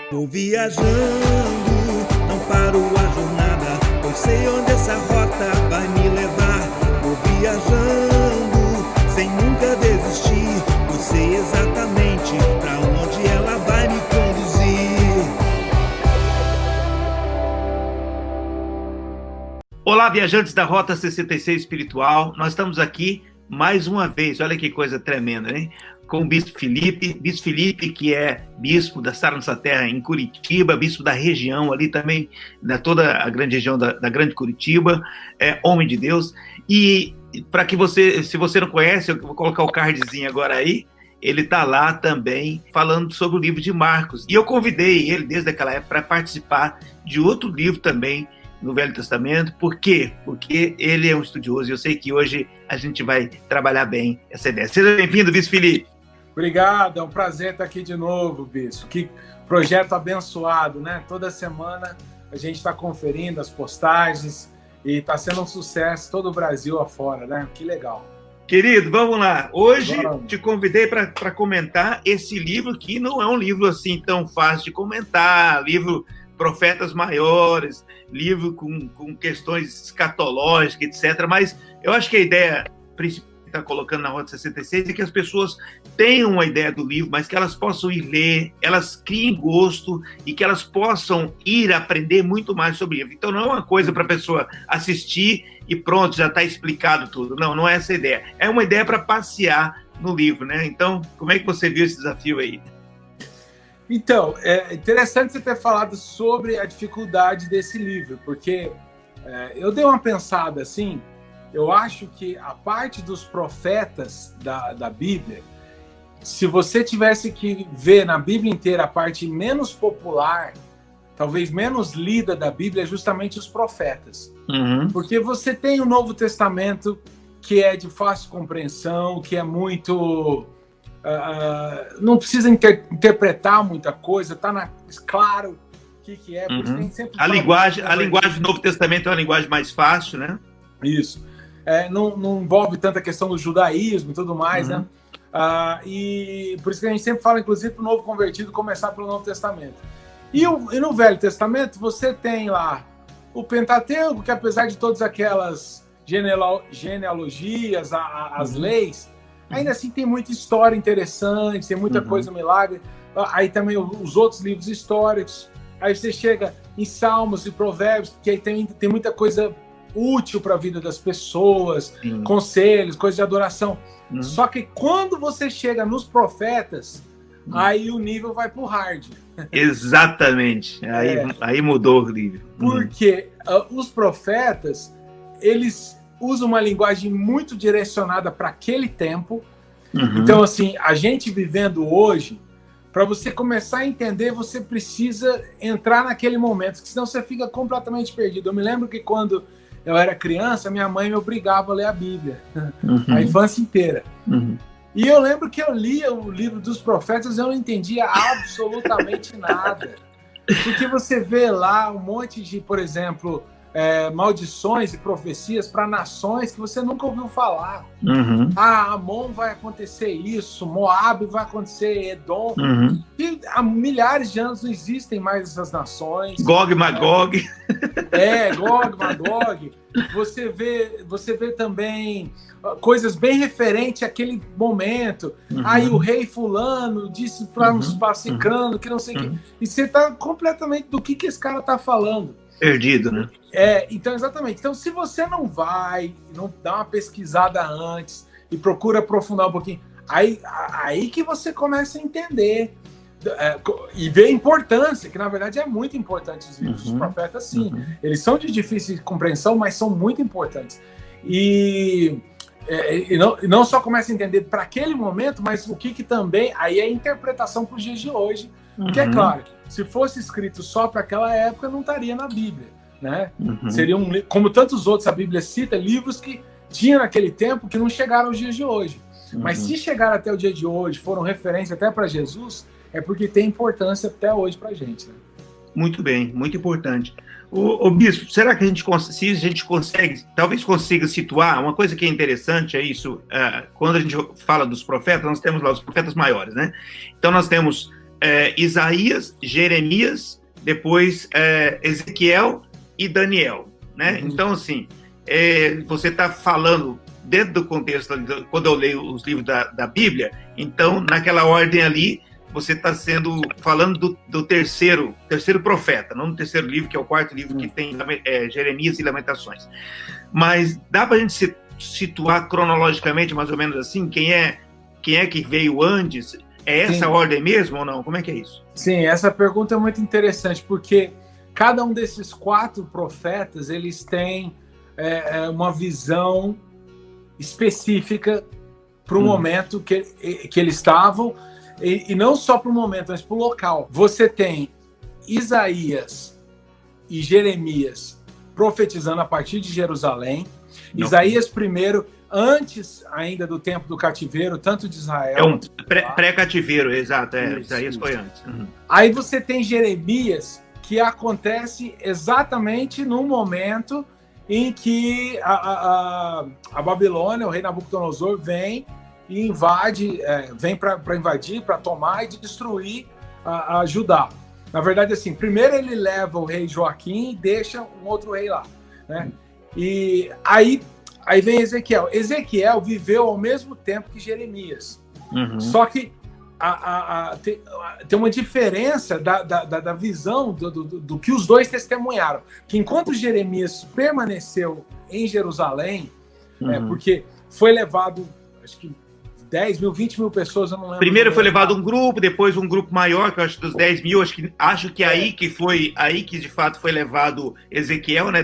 Vou viajando, não paro a jornada, pois sei onde essa rota vai me levar. Vou viajando, sem nunca desistir, pois sei exatamente pra onde ela vai me conduzir. Olá, viajantes da Rota 66 Espiritual, nós estamos aqui mais uma vez, olha que coisa tremenda, né? Com o Bispo Felipe, que é bispo da Sara Nossa Terra em Curitiba, bispo da região ali também, da toda a grande região da Grande Curitiba, é homem de Deus. E para que você, se você não conhece, eu vou colocar o cardzinho agora aí, ele está lá também falando sobre o livro de Marcos. E eu convidei ele desde aquela época para participar de outro livro também, no Velho Testamento. Por quê? Porque ele é um estudioso e eu sei que hoje a gente vai trabalhar bem essa ideia. Seja bem-vindo, Bispo Felipe. Obrigado, é um prazer estar aqui de novo, Bispo. Que projeto abençoado, né? Toda semana a gente está conferindo as postagens e está sendo um sucesso todo o Brasil afora, né? Que legal. Querido, vamos lá. Hoje te convidei para comentar esse livro que não é um livro assim tão fácil de comentar, livro Profetas Maiores, livro com questões escatológicas, etc. Mas eu acho que a ideia principal que está colocando na Rota 66 é que as pessoas tenham uma ideia do livro, mas que elas possam ir ler, elas criem gosto e que elas possam ir aprender muito mais sobre o livro. Então não é uma coisa para a pessoa assistir e pronto, já está explicado tudo. Não, não é essa a ideia. É uma ideia para passear no livro, né? Então, como é que você viu esse desafio aí? Então, é interessante você ter falado sobre a dificuldade desse livro, porque eu dei uma pensada assim, eu acho que a parte dos profetas da Bíblia, se você tivesse que ver na Bíblia inteira a parte menos popular, talvez menos lida da Bíblia, é justamente os profetas. Uhum. Porque você tem o Novo Testamento, que é de fácil compreensão, que é muito... não precisa interpretar muita coisa, está claro o que é. Por isso que a gente sempre a linguagem do Novo Testamento é uma linguagem mais fácil, né? Isso. Não envolve tanta questão do judaísmo e tudo mais, né? E por isso que a gente sempre fala, inclusive, para o novo convertido começar pelo Novo Testamento. E no Velho Testamento você tem lá o Pentateuco, que apesar de todas aquelas genealogias, as leis, ainda assim tem muita história interessante, tem muita coisa milagre. Aí também os outros livros históricos. Aí você chega em Salmos e Provérbios, que aí tem muita coisa útil para a vida das pessoas, conselhos, coisas de adoração. Só que quando você chega nos profetas, aí o nível vai pro hard. Exatamente. Aí mudou o livro. Porque os profetas, eles usam uma linguagem muito direcionada para aquele tempo. Então, assim, a gente vivendo hoje, para você começar a entender, você precisa entrar naquele momento, senão você fica completamente perdido. Eu me lembro que quando eu era criança, minha mãe me obrigava a ler a Bíblia, a infância inteira. E eu lembro que eu lia o livro dos profetas e eu não entendia absolutamente nada. Porque você vê lá um monte de, por exemplo, maldições e profecias para nações que você nunca ouviu falar. Amon vai acontecer isso, Moab vai acontecer, Edom. E há milhares de anos não existem mais essas nações. Gog, Magog. Gog, Magog. Você vê também coisas bem referentes àquele momento. Aí o rei fulano disse para uns ciclano que não sei o quê. E você está completamente do que esse cara está falando. Perdido, né? Então, exatamente. Então, se você não dá uma pesquisada antes e procura aprofundar um pouquinho, aí que você começa a entender e ver a importância, que na verdade é muito importante os livros dos profetas, sim. Eles são de difícil compreensão, mas são muito importantes. E não só começa a entender para aquele momento, mas o que também, aí é a interpretação para os dias de hoje, porque é claro, se fosse escrito só para aquela época, não estaria na Bíblia, né? Seriam, como tantos outros, a Bíblia cita livros que tinha naquele tempo que não chegaram aos dias de hoje. Mas se chegaram até o dia de hoje, foram referência até para Jesus, é porque tem importância até hoje para a gente, né? Muito bem, muito importante. Ô Bispo, será que a gente consegue, talvez consiga situar, uma coisa que é interessante é isso, quando a gente fala dos profetas, nós temos lá os profetas maiores, né? Então nós temos Isaías, Jeremias, depois Ezequiel e Daniel, né? Então, assim, você está falando dentro do contexto, quando eu leio os livros da Bíblia, então, naquela ordem ali, você está falando do terceiro profeta, não do terceiro livro, que é o quarto livro que tem Jeremias e Lamentações. Mas dá para a gente situar cronologicamente, mais ou menos assim, quem é que veio antes? É essa ordem mesmo ou não? Como é que é isso? Sim, essa pergunta é muito interessante, porque cada um desses 4 profetas, eles têm uma visão específica para o momento que eles estavam, e não só para o momento, mas para o local. Você tem Isaías e Jeremias profetizando a partir de Jerusalém. Não. Isaías primeiro, antes ainda do tempo do cativeiro, tanto de Israel... É um pré-cativeiro, exato. Isaías foi antes. Aí você tem Jeremias, que acontece exatamente no momento em que a Babilônia, o rei Nabucodonosor, vem e invade, vem para invadir, para tomar e destruir a Judá. Na verdade, assim, primeiro ele leva o rei Joaquim e deixa um outro rei lá, né? E aí vem Ezequiel. Ezequiel viveu ao mesmo tempo que Jeremias. Só que tem uma diferença da visão do que os dois testemunharam. Que enquanto Jeremias permaneceu em Jerusalém, porque foi levado, acho que 10 mil, 20 mil pessoas, eu não lembro. Primeiro foi levado um grupo, depois um grupo maior, que eu acho dos 10 mil, acho que aí que de fato foi levado Ezequiel, né?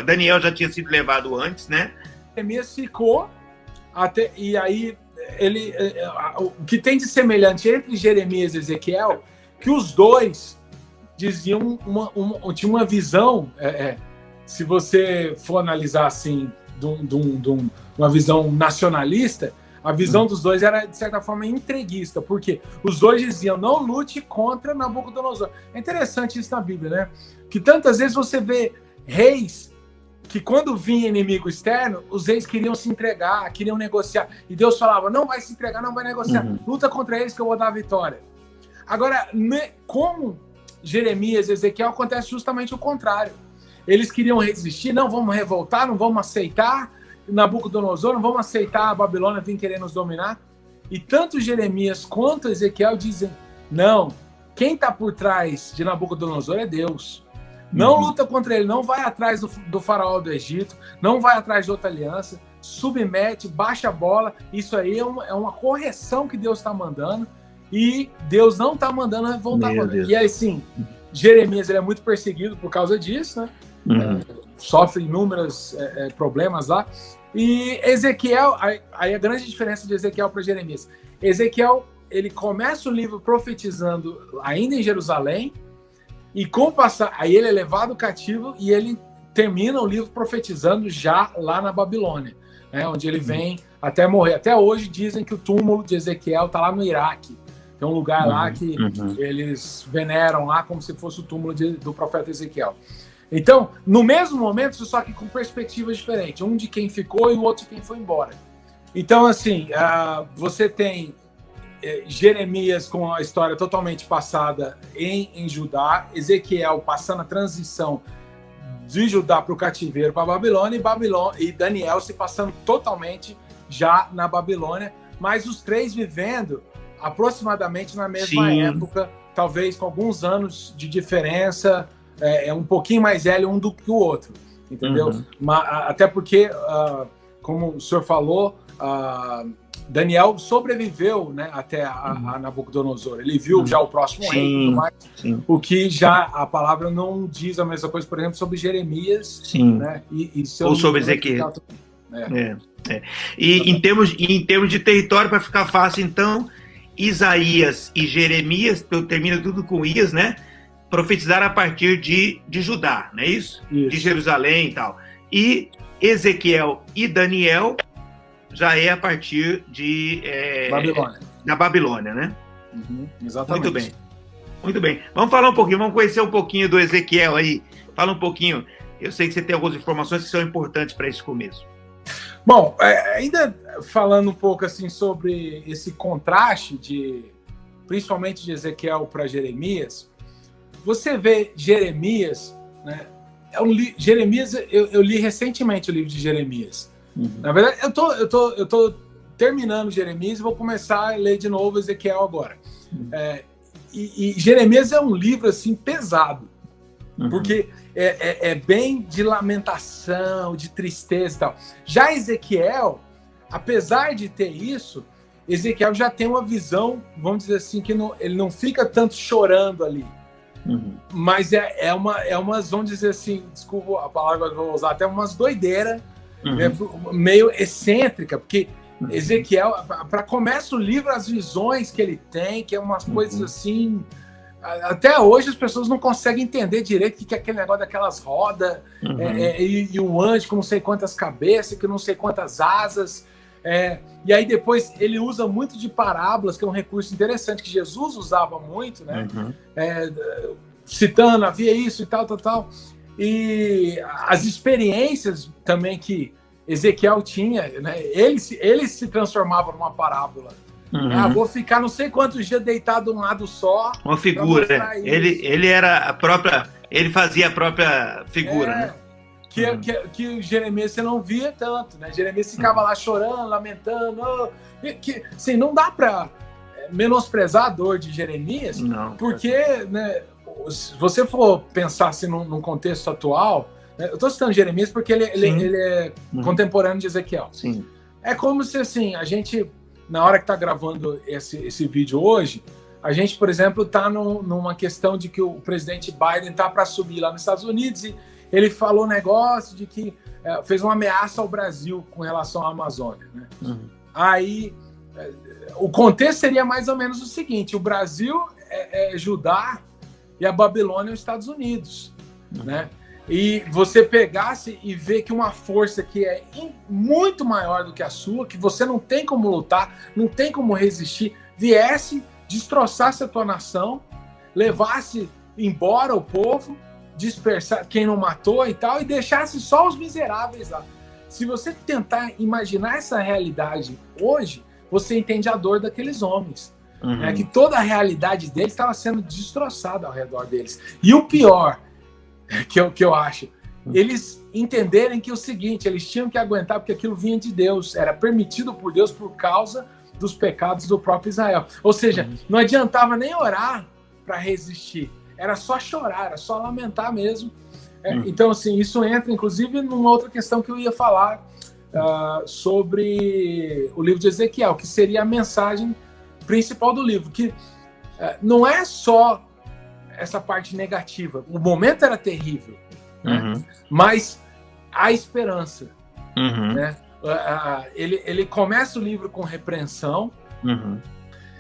Daniel já tinha sido levado antes, né? Jeremias ficou e aí o que tem de semelhante entre Jeremias e Ezequiel, que os dois diziam tinha uma visão, se você for analisar assim, uma visão nacionalista, a visão dos dois era, de certa forma, entreguista, porque os dois diziam, não lute contra Nabucodonosor. É interessante isso na Bíblia, né? Que tantas vezes você vê reis que, quando vinha inimigo externo, os reis queriam se entregar, queriam negociar. E Deus falava, não vai se entregar, não vai negociar. Luta contra eles que eu vou dar a vitória. Agora, com Jeremias e Ezequiel, acontece justamente o contrário. Eles queriam resistir, não vamos revoltar, não vamos aceitar Nabucodonosor, não vamos aceitar a Babilônia vir querer nos dominar. E tanto Jeremias quanto Ezequiel dizem, não, quem está por trás de Nabucodonosor é Deus. Não luta contra ele, não vai atrás do faraó do Egito, não vai atrás de outra aliança, submete, baixa a bola. Isso aí é uma correção que Deus está mandando, e Deus não está mandando voltar. E aí sim, Jeremias ele é muito perseguido por causa disso, né? Sofre inúmeros problemas lá. E Ezequiel, aí a grande diferença de Ezequiel para Jeremias. Ezequiel, ele começa o livro profetizando ainda em Jerusalém, e com o passar, aí ele é levado cativo e ele termina o livro profetizando já lá na Babilônia, né, onde ele vem até morrer. Até hoje dizem que o túmulo de Ezequiel está lá no Iraque. Tem um lugar lá que eles veneram lá como se fosse o túmulo do profeta Ezequiel. Então, no mesmo momento, só que com perspectivas diferentes. Um de quem ficou e o outro de quem foi embora. Então, assim, você tem Jeremias com a história totalmente passada em Judá, Ezequiel passando a transição de Judá para o cativeiro para a Babilônia, e Daniel se passando totalmente já na Babilônia, mas os três vivendo aproximadamente na mesma época, talvez com alguns anos de diferença, um pouquinho mais velho um do que o outro, entendeu? Até porque, como o senhor falou, Daniel sobreviveu, né, até a Nabucodonosor. Ele viu já o próximo rei e tudo mais, o que já a palavra não diz a mesma coisa, por exemplo, sobre Jeremias, né, ou sobre Ezequiel. E em termos de território, para ficar fácil, então, Isaías e Jeremias, termina tudo com Ias, né? Profetizaram a partir de Judá, não é isso? De Jerusalém e tal. E Ezequiel e Daniel já é a partir da Babilônia, né? Exatamente. Muito bem. Vamos falar um pouquinho, vamos conhecer um pouquinho do Ezequiel aí. Fala um pouquinho. Eu sei que você tem algumas informações que são importantes para esse começo. Bom, ainda falando um pouco assim sobre esse contraste principalmente de Ezequiel para Jeremias, você vê Jeremias, né? Jeremias, eu li recentemente o livro de Jeremias. Na verdade, eu tô terminando Jeremias e vou começar a ler de novo Ezequiel agora. E Jeremias é um livro assim pesado, porque é bem de lamentação, de tristeza e tal. Já Ezequiel, apesar de ter isso, Ezequiel já tem uma visão, vamos dizer assim, que ele não fica tanto chorando ali. Mas é umas, vamos dizer assim, desculpa a palavra que eu vou usar, até umas doideiras, meio excêntrica, porque Ezequiel, para começar o livro, as visões que ele tem, que é umas coisas assim, até hoje as pessoas não conseguem entender direito o que é aquele negócio daquelas rodas, e o anjo com não sei quantas cabeças, que não sei quantas asas. E aí depois ele usa muito de parábolas, que é um recurso interessante que Jesus usava muito, né? Citando, havia isso e tal. E as experiências também que Ezequiel tinha, né? Ele se transformava numa parábola. Vou ficar não sei quantos dias deitado de um lado só. Uma figura. Ele era a própria. Ele fazia a própria figura, né? Que Jeremias você não via tanto, né? Jeremias ficava lá chorando, lamentando. Assim, não dá para menosprezar a dor de Jeremias, porque, né, se você for pensar assim, num contexto atual, né, eu estou citando Jeremias porque ele é contemporâneo de Ezequiel. Sim. É como se assim, a gente, na hora que está gravando esse vídeo hoje, a gente, por exemplo, está numa questão de que o presidente Biden está para subir lá nos Estados Unidos e ele falou um negócio de que fez uma ameaça ao Brasil com relação à Amazônia, né? Aí, o contexto seria mais ou menos o seguinte: o Brasil é Judá e a Babilônia é os Estados Unidos, né? E você pegasse e ver que uma força que é muito maior do que a sua, que você não tem como lutar, não tem como resistir, viesse, destroçasse a tua nação, levasse embora o povo, dispersar quem não matou e tal, e deixasse só os miseráveis lá. Se você tentar imaginar essa realidade hoje, você entende a dor daqueles homens. Que toda a realidade deles estava sendo destroçada ao redor deles. E o pior, que eu acho, eles entenderem que é o seguinte, eles tinham que aguentar porque aquilo vinha de Deus, era permitido por Deus por causa dos pecados do próprio Israel. Ou seja, não adiantava nem orar para resistir. Era só chorar, era só lamentar mesmo. Então, assim, isso entra, inclusive, numa outra questão que eu ia falar sobre o livro de Ezequiel, que seria a mensagem principal do livro, que não é só essa parte negativa. O momento era terrível, né? Mas há esperança. Né? Ele começa o livro com repreensão,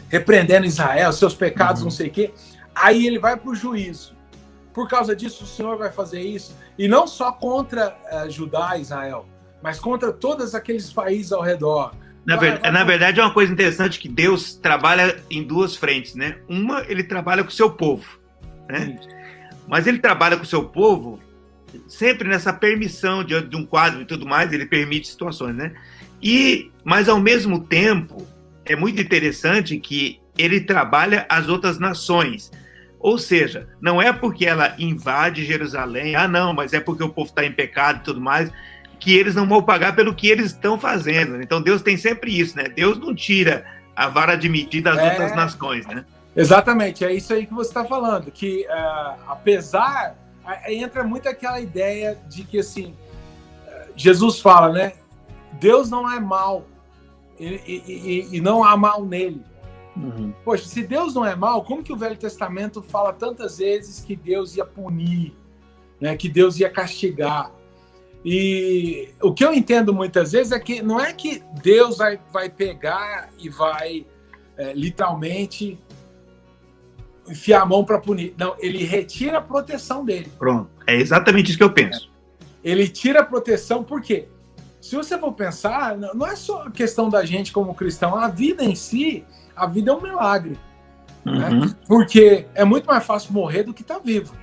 repreendendo Israel, seus pecados, não sei o quê. Aí ele vai para o juízo. Por causa disso, o Senhor vai fazer isso. E não só contra Judá e Israel, mas contra todos aqueles países ao redor. Na verdade, é uma coisa interessante que Deus trabalha em duas frentes, né? Uma, ele trabalha com o seu povo, né? Mas ele trabalha com o seu povo sempre nessa permissão diante de um quadro e tudo mais, ele permite situações, né? Mas, ao mesmo tempo, é muito interessante que ele trabalha as outras nações. Ou seja, não é porque ela invade Jerusalém, não, mas é porque o povo está em pecado e tudo mais, que eles não vão pagar pelo que eles estão fazendo. Então Deus tem sempre isso, né? Deus não tira a vara de medir das outras nações, né? Exatamente, é isso aí que você está falando, que apesar, entra muito aquela ideia de que, assim, Jesus fala, né? Deus não é mau e não há mal nele. Poxa, se Deus não é mau, como que o Velho Testamento fala tantas vezes que Deus ia punir, né? Que Deus ia castigar? E o que eu entendo muitas vezes é que não é que Deus vai pegar e vai literalmente enfiar a mão para punir. Não, ele retira a proteção dele. Pronto, é exatamente isso que eu penso. Ele tira a proteção, por quê? Se você for pensar, não é só questão da gente como cristão, a vida em si, a vida é um milagre. Né? Porque é muito mais fácil morrer do que estar vivo.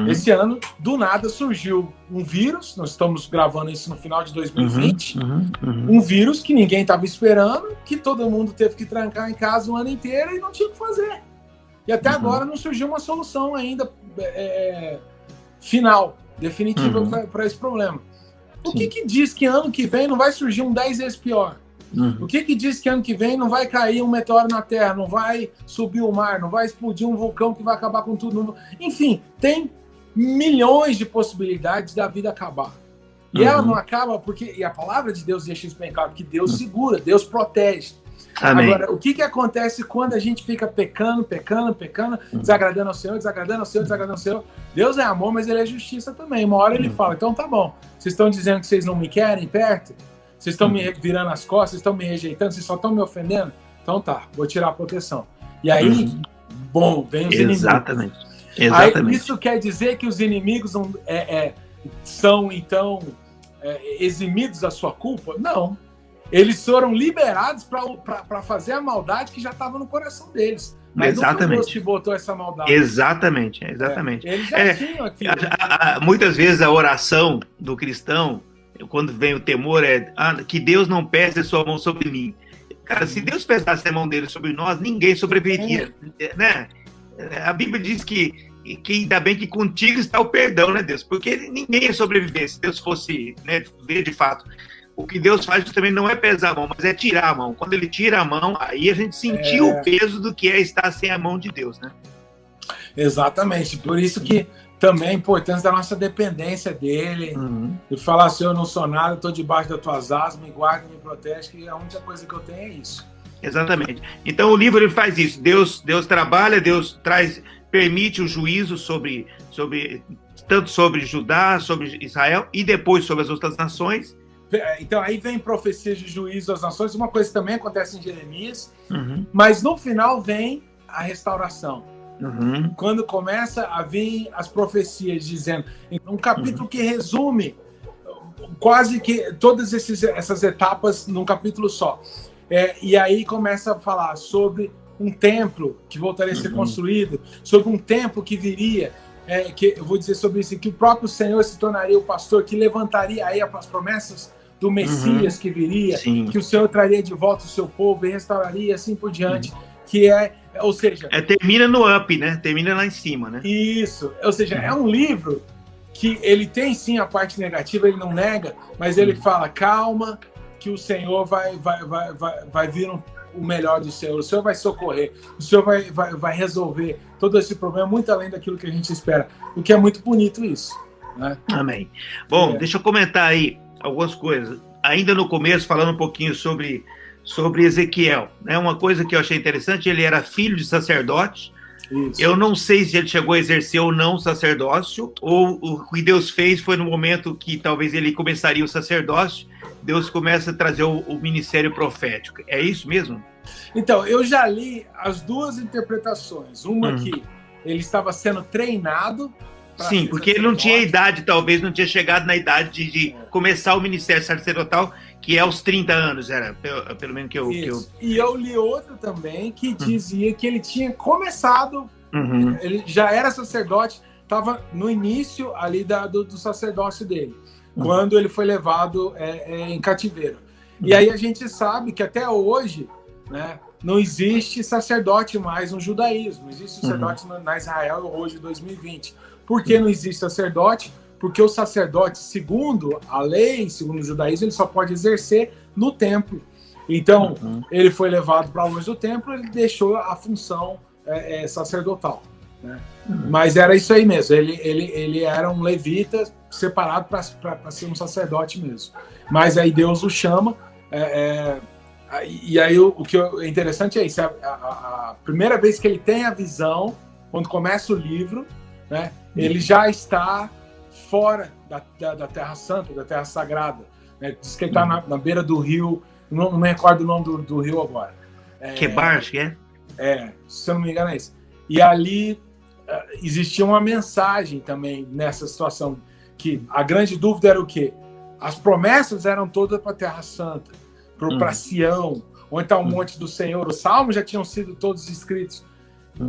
Esse ano, do nada, surgiu um vírus, nós estamos gravando isso no final de 2020, um vírus que ninguém estava esperando, que todo mundo teve que trancar em casa o ano inteiro e não tinha o que fazer. E até agora não surgiu uma solução ainda final, definitiva para esse problema. O que diz que ano que vem não vai surgir um 10 vezes pior? O que diz que ano que vem não vai cair um meteoro na Terra, não vai subir o mar, não vai explodir um vulcão que vai acabar com tudo? Enfim, tem milhões de possibilidades da vida acabar. E ela não acaba porque... E a palavra de Deus deixa isso bem claro, que Deus segura, Deus protege. Amém. Agora, o que acontece quando a gente fica pecando, desagradando ao Senhor, desagradando ao Senhor? Deus é amor, mas Ele é justiça também. Uma hora Ele fala, então tá bom, vocês estão dizendo que vocês não me querem perto? Vocês estão me virando as costas, vocês estão me rejeitando, vocês só estão me ofendendo? Então tá, vou tirar a proteção. E aí, bom, vem os inimigos. Exatamente. Aí, isso quer dizer que os inimigos são, então, eximidos da sua culpa? Não. Eles foram liberados para fazer a maldade que já estava no coração deles. Mas não foi Deus que botou essa maldade. Exatamente. Eles já tinham aquilo. Muitas vezes a oração do cristão, quando vem o temor, que Deus não pese a sua mão sobre mim. Cara, se Deus pesasse a mão dele sobre nós, ninguém sobreviveria. Né? A Bíblia diz que ainda bem que contigo está o perdão, né, Deus? Porque ninguém ia sobreviver se Deus fosse, né, ver de fato. O que Deus faz também não é pesar a mão, mas é tirar a mão. Quando Ele tira a mão, aí a gente sentiu o peso do que é estar sem a mão de Deus, né? Exatamente. Por isso que também a importância da nossa dependência dEle. E falar, Senhor, eu não sou nada, estou debaixo das tuas asas, me guarda, me protege, que a única coisa que eu tenho é isso. Exatamente. Então o livro ele faz isso. Deus trabalha, Deus permite o juízo tanto sobre Judá, sobre Israel e depois sobre as outras nações. Então aí vem profecias de juízo às nações, uma coisa que também acontece em Jeremias, mas no final vem a restauração. Quando começa a vir as profecias dizendo, um capítulo que resume quase que todas essas etapas num capítulo só. E aí começa a falar sobre um templo que voltaria a ser construído, sobre um templo que viria, que eu vou dizer sobre isso, que o próprio Senhor se tornaria o pastor, que levantaria aí as promessas do Messias que viria, que o Senhor traria de volta o seu povo e restauraria e assim por diante, ou seja... termina no up, né? Termina lá em cima, né? Isso, ou seja, é um livro que ele tem sim a parte negativa, ele não nega, mas ele fala, calma, que o Senhor vai vir o melhor do Senhor, o Senhor vai socorrer, o Senhor vai resolver todo esse problema, muito além daquilo que a gente espera, o que é muito bonito isso, né? Amém. Bom, deixa eu comentar aí algumas coisas. Ainda no começo, falando um pouquinho sobre Ezequiel, né? Uma coisa que eu achei interessante, ele era filho de sacerdote. Isso. Eu não sei se ele chegou a exercer ou não o sacerdócio, ou o que Deus fez foi no momento que talvez ele começaria o sacerdócio, Deus começa a trazer o ministério profético. É isso mesmo? Então, eu já li as duas interpretações. Uma que ele estava sendo treinado. Sim, porque ele não tinha idade, talvez não tinha chegado na idade de começar o ministério sacerdotal, que é aos 30 anos, era pelo menos que eu... E eu li outra também que dizia que ele tinha começado, ele já era sacerdote, estava no início ali do sacerdócio dele, quando ele foi levado em cativeiro. E aí a gente sabe que até hoje, né, não existe sacerdote mais no judaísmo, não existe sacerdote na Israel hoje, 2020. Por que não existe sacerdote? Porque o sacerdote, segundo a lei, segundo o judaísmo, ele só pode exercer no templo. Então, ele foi levado para longe do templo, ele deixou a função sacerdotal, né? Mas era isso aí mesmo, ele era um levita separado para ser um sacerdote mesmo. Mas aí Deus o chama, e aí o que é interessante é isso, a primeira vez que ele tem a visão, quando começa o livro, né, ele já está fora da Terra Santa, da Terra Sagrada, né? Diz que ele está na beira do rio, não me recordo o nome do rio agora. Quebar, acho que é? Se eu não me engano é isso. E ali existia uma mensagem também nessa situação, que a grande dúvida era o quê? As promessas eram todas para a Terra Santa, para Sião, ou então o Monte do Senhor. Os salmos já tinham sido todos escritos.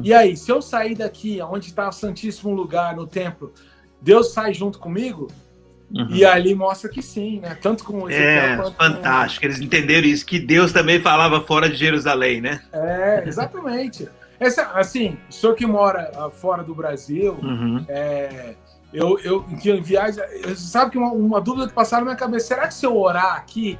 E aí, se eu sair daqui, onde está o Santíssimo Lugar, no templo, Deus sai junto comigo? E ali mostra que sim, né? Tanto com Ezequiel quanto fantástico. Eles entenderam isso, que Deus também falava fora de Jerusalém, né? Exatamente. Assim, o senhor que mora fora do Brasil, eu em viagem, sabe que uma dúvida que passaram na minha cabeça, será que se eu orar aqui,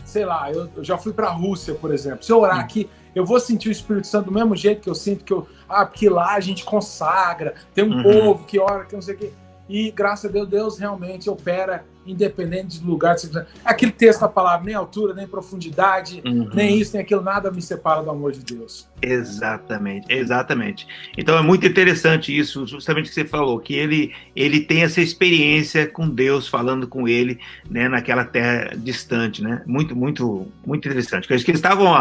sei lá, eu já fui para a Rússia, por exemplo, se eu orar aqui, eu vou sentir o Espírito Santo do mesmo jeito que eu sinto porque lá a gente consagra, tem um povo que ora, que não sei o quê. E, graças a Deus, Deus realmente opera independente do lugar. Aquele texto da palavra, nem altura, nem profundidade, nem isso, nem aquilo, nada me separa do amor de Deus. Exatamente. Então é muito interessante isso, justamente o que você falou, que ele tem essa experiência com Deus, falando com ele, né, naquela terra distante, né? Muito, muito, muito interessante. Porque eles estavam,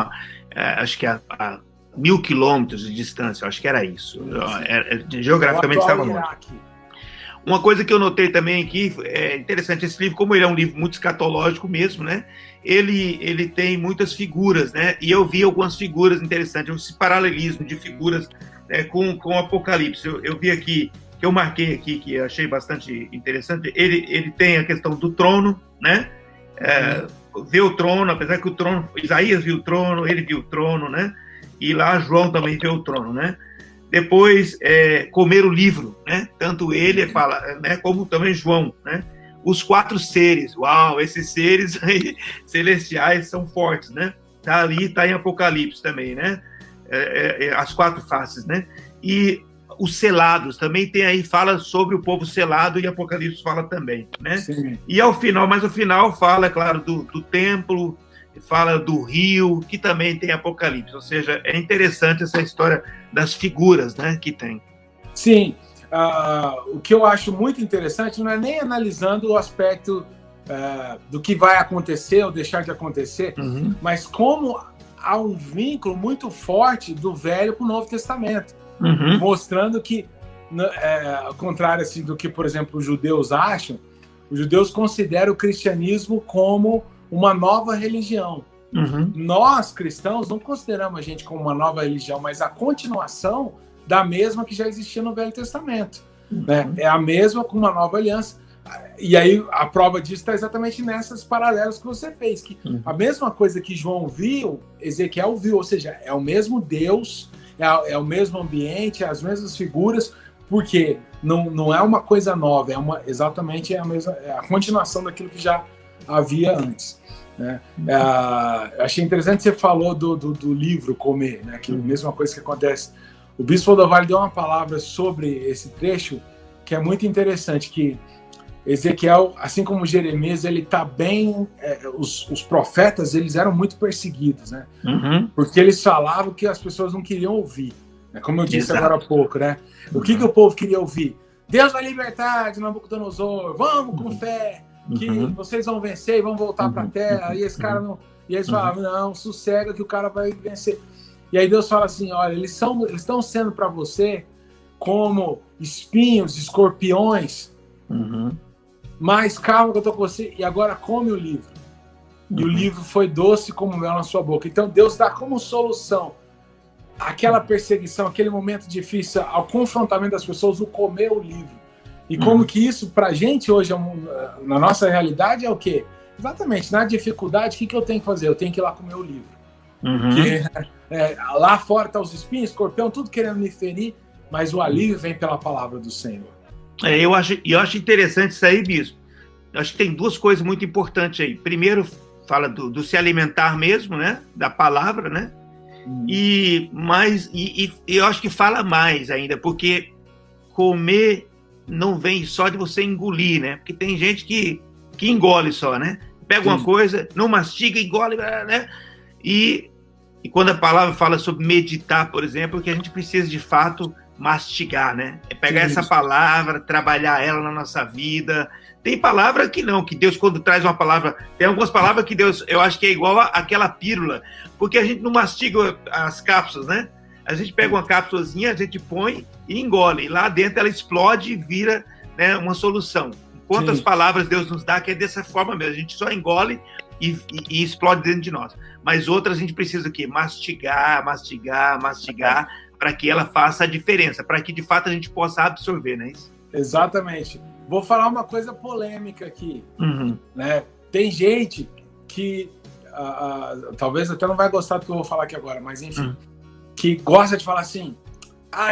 acho que a 1.000 quilômetros de distância, acho que era isso. Geograficamente estavam longe. Uma coisa que eu notei também aqui, é interessante, esse livro, como ele é um livro muito escatológico mesmo, né? Ele tem muitas figuras, né? E eu vi algumas figuras interessantes, esse paralelismo de figuras com o Apocalipse. Eu vi aqui, que eu marquei aqui, que eu achei bastante interessante, ele tem a questão do trono, né? Vê o trono, apesar que o trono, Isaías viu o trono, ele viu o trono, né? E lá João também viu o trono, né? Depois, comer o livro, né? Tanto ele fala, né? Como também João, né? Os 4 seres, uau, esses seres aí, celestiais são fortes, né? Tá ali, tá em Apocalipse também, né? As 4 faces, né? E os selados também tem aí, fala sobre o povo selado, e Apocalipse fala também, né? Sim. E ao final fala, claro, do templo, fala do rio, que também tem Apocalipse, ou seja, é interessante essa história das figuras, né, que tem. Sim, o que eu acho muito interessante não é nem analisando o aspecto do que vai acontecer ou deixar de acontecer, mas como há um vínculo muito forte do Velho para o Novo Testamento, mostrando que, ao contrário assim, do que, por exemplo, os judeus acham, os judeus consideram o cristianismo como uma nova religião. Nós, cristãos, não consideramos a gente como uma nova religião, mas a continuação da mesma que já existia no Velho Testamento. Né? É a mesma com uma nova aliança. E aí a prova disso está exatamente nessas paralelos que você fez, que a mesma coisa que João viu, Ezequiel viu, ou seja, é o mesmo Deus, é o mesmo ambiente, as mesmas figuras, porque não é uma coisa nova, exatamente a continuação daquilo que já havia antes. Né? Achei interessante que você falou do livro Comer, né? Que é a mesma coisa que acontece. O Bispo Rodovalho deu uma palavra sobre esse trecho que é muito interessante, que Ezequiel, assim como Jeremias, ele está bem... os profetas, eles eram muito perseguidos, né? Porque eles falavam que as pessoas não queriam ouvir, né? Como eu disse agora há pouco, né? O que o povo queria ouvir? Deus vai libertar de Nabucodonosor, vamos com fé, que vocês vão vencer e vão voltar para a terra. E esse cara não... E eles falavam, não, sossega que o cara vai vencer. E aí Deus fala assim, olha, eles estão sendo para você como espinhos, escorpiões, mas calma que eu tô com você, e agora come o livro. E o livro foi doce como mel na sua boca. Então Deus dá como solução aquela perseguição, aquele momento difícil, ao confrontamento das pessoas, o comer o livro. E como que isso, pra gente hoje, na nossa realidade, é o quê? Exatamente, na dificuldade, o que eu tenho que fazer? Eu tenho que ir lá comer o livro. Porque lá fora tá os espinhos, escorpião, tudo querendo me ferir, mas o alívio vem pela palavra do Senhor. Eu acho interessante isso aí, Bispo. Eu acho que tem 2 coisas muito importantes aí. Primeiro, fala do se alimentar mesmo, né? Da palavra, né? E eu acho que fala mais ainda, porque comer não vem só de você engolir, né? Porque tem gente que engole só, né? Pega uma coisa, não mastiga, engole, né? E quando a palavra fala sobre meditar, por exemplo, que a gente precisa de fato mastigar, né? É pegar essa palavra, trabalhar ela na nossa vida. Tem palavra que não, que Deus, quando traz uma palavra, tem algumas palavras que Deus, eu acho que é igual àquela pílula, porque a gente não mastiga as cápsulas, né? A gente pega uma cápsulazinha, a gente põe e engole, e lá dentro ela explode e vira, né, uma solução. Quantas palavras Deus nos dá que é dessa forma mesmo, a gente só engole e explode dentro de nós. Mas outras a gente precisa o quê? Mastigar, para que ela faça a diferença, para que de fato a gente possa absorver, não é isso? Exatamente. Vou falar uma coisa polêmica aqui, né? Tem gente que talvez até não vai gostar do que eu vou falar aqui agora, mas enfim, que gosta de falar assim: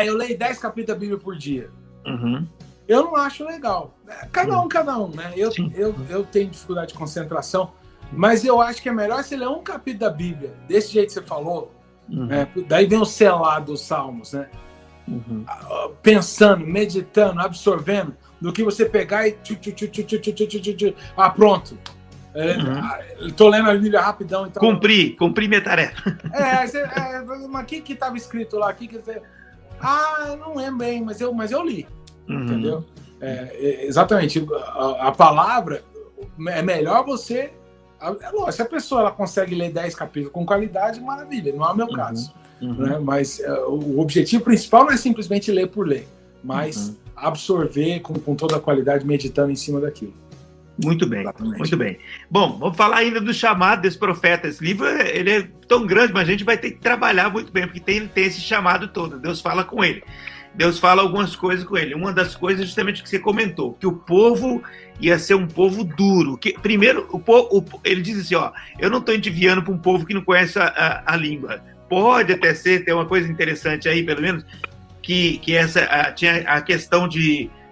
eu leio 10 capítulos da Bíblia por dia. Eu não acho legal. Cada um, né? Eu tenho dificuldade de concentração, mas eu acho que é melhor você ler um capítulo da Bíblia, desse jeito que você falou, né? Daí vem o selado dos Salmos, né? Pensando, meditando, absorvendo, do que você pegar e pronto. Tô lendo a Bíblia rapidão. Então... Cumpri minha tarefa. Mas o que estava escrito lá? Eu não lembro bem, mas eu li. Entendeu? Exatamente. A palavra é melhor você. Lógico, se a pessoa ela consegue ler 10 capítulos com qualidade, maravilha, não é o meu caso. Né? Mas o objetivo principal não é simplesmente ler por ler, mas absorver com toda a qualidade, meditando em cima daquilo. Muito bem, muito bem. Bom, vamos falar ainda do chamado desse profeta. Esse livro ele é tão grande, mas a gente vai ter que trabalhar muito bem, porque tem esse chamado todo. Deus fala com ele. Deus fala algumas coisas com ele. Uma das coisas é justamente o que você comentou, que o povo ia ser um povo duro. Primeiro, ele diz assim, eu não estou enviando para um povo que não conhece a língua. Pode até ser, tem uma coisa interessante aí, pelo menos, que tinha a questão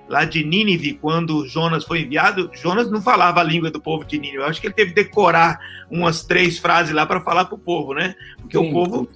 lá de Nínive, quando Jonas foi enviado. Jonas não falava a língua do povo de Nínive. Eu acho que ele teve que decorar umas 3 frases lá para falar para o povo, né? Porque o povo,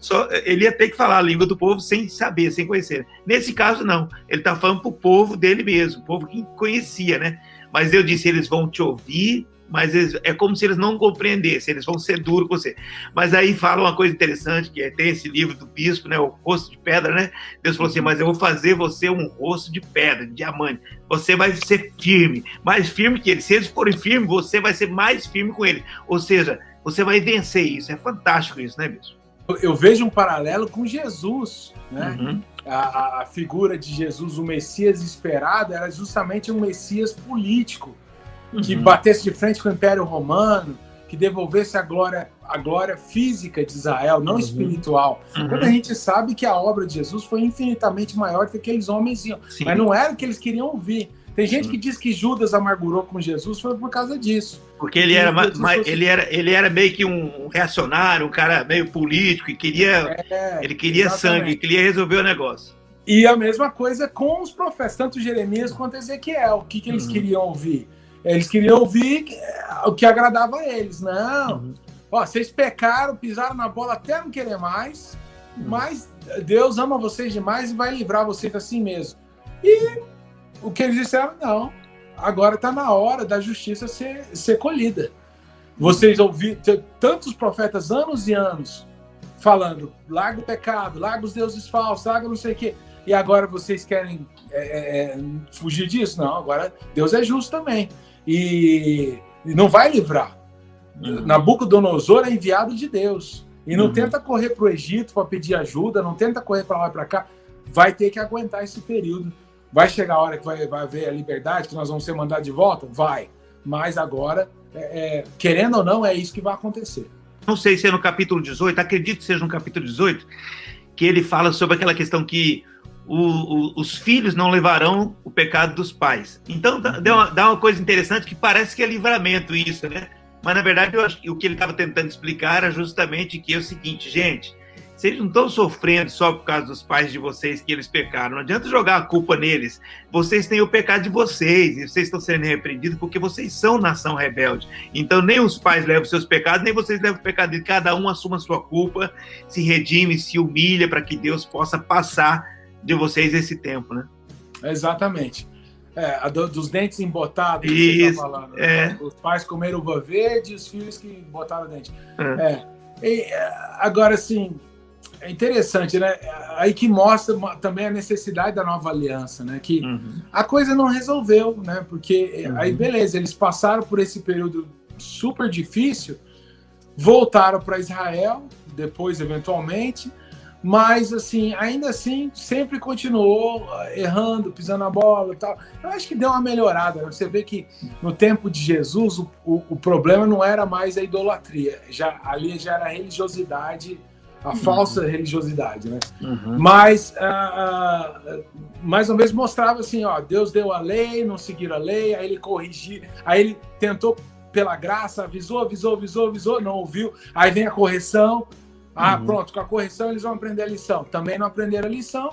ele ia ter que falar a língua do povo sem saber, sem conhecer. Nesse caso, não. Ele está falando para o povo dele mesmo, o povo que conhecia, né? Mas eu disse, eles vão te ouvir, mas é como se eles não compreendessem, eles vão ser duros com você. Mas aí fala uma coisa interessante, que tem esse livro do bispo, né, o rosto de pedra, né? Deus falou assim, mas eu vou fazer você um rosto de pedra, de diamante. Você vai ser firme, mais firme que ele. Se eles forem firmes, você vai ser mais firme com ele. Ou seja, você vai vencer isso. É fantástico isso, né, bispo? Eu vejo um paralelo com Jesus, né? A figura de Jesus, o Messias esperado, era justamente um Messias político, que batesse de frente com o Império Romano, que devolvesse a glória física de Israel, não espiritual. Quando a gente sabe que a obra de Jesus foi infinitamente maior do que aqueles homens iam. Mas não era o que eles queriam ouvir. Tem gente que diz que Judas amargurou com Jesus, foi por causa disso. Porque ele era meio que um reacionário, um cara meio político, e ele queria sangue, queria resolver o negócio. E a mesma coisa com os profetas, tanto Jeremias quanto Ezequiel. O que eles queriam ouvir? Eles queriam ouvir o que agradava a eles. Não. Vocês pecaram, pisaram na bola até não querer mais, mas Deus ama vocês demais e vai livrar vocês assim mesmo. E o que eles disseram, não. Agora está na hora da justiça ser colhida. Vocês ouviram tantos profetas, anos e anos, falando, larga o pecado, larga os deuses falsos, larga não sei o quê. E agora vocês querem fugir disso? Não, agora Deus é justo também. E não vai livrar. Nabucodonosor é enviado de Deus. E não tenta correr para o Egito para pedir ajuda, não tenta correr para lá e para cá. Vai ter que aguentar esse período. Vai chegar a hora que vai haver a liberdade, que nós vamos ser mandados de volta? Vai. Mas agora, querendo ou não, é isso que vai acontecer. Não sei se é no capítulo 18, acredito que seja no capítulo 18, que ele fala sobre aquela questão que os filhos não levarão o pecado dos pais. Então dá uma coisa interessante que parece que é livramento isso, né? Mas na verdade eu acho que o que ele estava tentando explicar era justamente que é o seguinte, gente, vocês não estão sofrendo só por causa dos pais de vocês que eles pecaram, não adianta jogar a culpa neles, vocês têm o pecado de vocês, e vocês estão sendo repreendidos porque vocês são nação rebelde. Então nem os pais levam seus pecados, nem vocês levam o pecado deles, cada um assuma a sua culpa, se redime, se humilha para que Deus possa passar de vocês esse tempo, né? Exatamente. Dos dentes embotados, isso, que você tá falando. Né? Os pais comeram uva verde e os filhos que botaram dente. Agora, assim, é interessante, né? Aí que mostra também a necessidade da nova aliança, né? Que a coisa não resolveu, né? Porque aí, beleza, eles passaram por esse período super difícil, voltaram para Israel, depois, eventualmente, mas, assim, ainda assim, sempre continuou errando, pisando na bola e tal. Eu acho que deu uma melhorada, né? Você vê que no tempo de Jesus, o problema não era mais a idolatria. Ali já era a religiosidade a falsa religiosidade, né? Mas mais ou menos mostrava assim, ó, Deus deu a lei, não seguiram a lei, aí ele corrigiu, aí ele tentou pela graça, avisou, não ouviu, aí vem a correção, pronto, com a correção eles vão aprender a lição. Também não aprenderam a lição,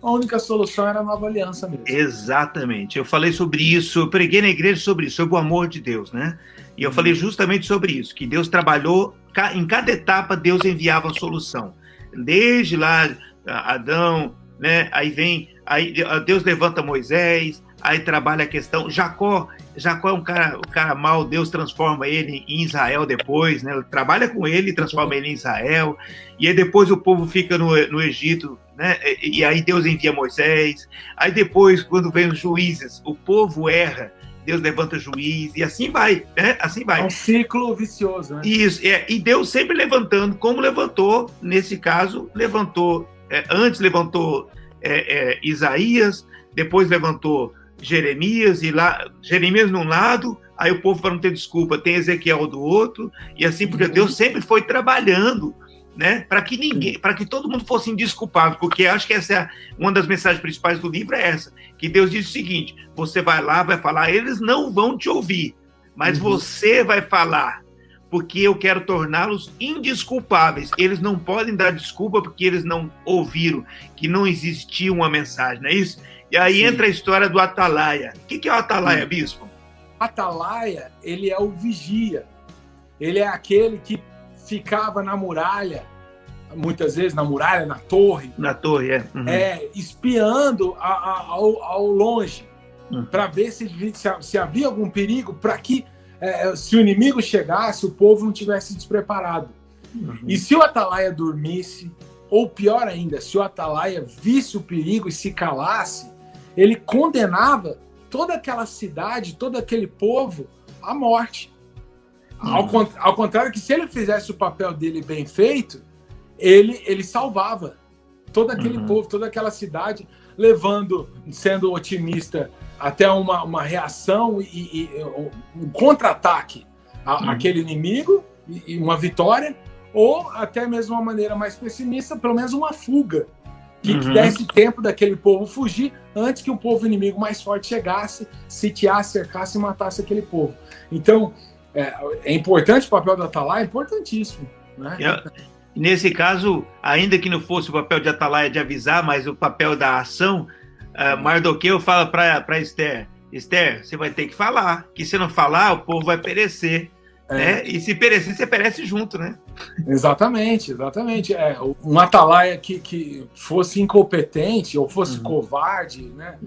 a única solução era a nova aliança mesmo. Exatamente, eu falei sobre isso, eu preguei na igreja sobre isso, sobre o amor de Deus, né? E eu falei justamente sobre isso, que Deus trabalhou, em cada etapa Deus enviava a solução. Desde lá, Adão, né? Aí Deus levanta Moisés, aí trabalha a questão, Jacó é um cara mau, Deus transforma ele em Israel depois, né? Ele trabalha com ele e transforma ele em Israel, e aí depois o povo fica no Egito, né? E aí Deus envia Moisés, aí depois, quando vem os juízes, o povo erra, Deus levanta juiz, e assim vai, né? Assim vai. É um ciclo vicioso, né? Isso, e Deus sempre levantando, como levantou, nesse caso, antes levantou Isaías, depois levantou Jeremias, e lá, Jeremias num lado, aí o povo, para não ter desculpa, tem Ezequiel do outro, e assim, porque Deus sempre foi trabalhando, né, para que todo mundo fosse indesculpável, porque acho que essa é uma das mensagens principais do livro, é essa, que Deus diz o seguinte: você vai lá, vai falar, eles não vão te ouvir, mas você vai falar, porque eu quero torná-los indesculpáveis. Eles não podem dar desculpa porque eles não ouviram, que não existia uma mensagem, não é isso? E aí entra a história do Atalaia. O que é o Atalaia, bispo? Atalaia, ele é o vigia. Ele é aquele que ficava na muralha, muitas vezes na muralha, na torre. Na torre, espiando ao longe, para ver se havia algum perigo, para que, se o inimigo chegasse, o povo não tivesse despreparado. E se o Atalaia dormisse, ou pior ainda, se o Atalaia visse o perigo e se calasse, ele condenava toda aquela cidade, todo aquele povo à morte. Ao contrário que, se ele fizesse o papel dele bem feito, ele salvava todo aquele povo, toda aquela cidade, levando, sendo otimista, até uma reação e um contra-ataque àquele inimigo, e uma vitória, ou até mesmo uma maneira mais pessimista, pelo menos uma fuga, que desse tempo daquele povo fugir antes que o povo inimigo mais forte chegasse, sitiasse, cercasse e matasse aquele povo. Então, é importante o papel do Atalaia, é importantíssimo, né? Nesse caso, ainda que não fosse o papel de Atalaia de avisar, mas o papel da ação, Mardoqueu fala para Esther: Esther, você vai ter que falar, que se não falar, o povo vai perecer. Né? E se perecer, você perece junto, né? Exatamente. Um Atalaia que fosse incompetente ou fosse covarde, né?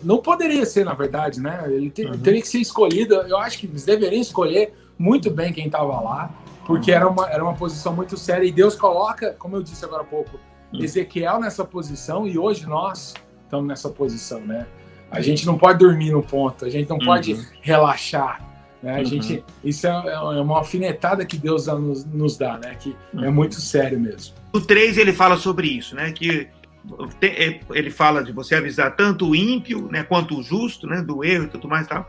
Não poderia ser, na verdade, né? Ele teria que ser escolhido. Eu acho que eles deveriam escolher muito bem quem estava lá, porque era uma posição muito séria, e Deus coloca, como eu disse agora há pouco, Ezequiel nessa posição, e hoje nós estamos nessa posição, né? A gente não pode dormir no ponto, a gente não pode relaxar, né? Isso é uma alfinetada que Deus nos dá, né? Que é muito sério mesmo. O 3 ele fala sobre isso, né? Que ele fala de você avisar tanto o ímpio, né, quanto o justo, né, do erro e tudo mais e tal.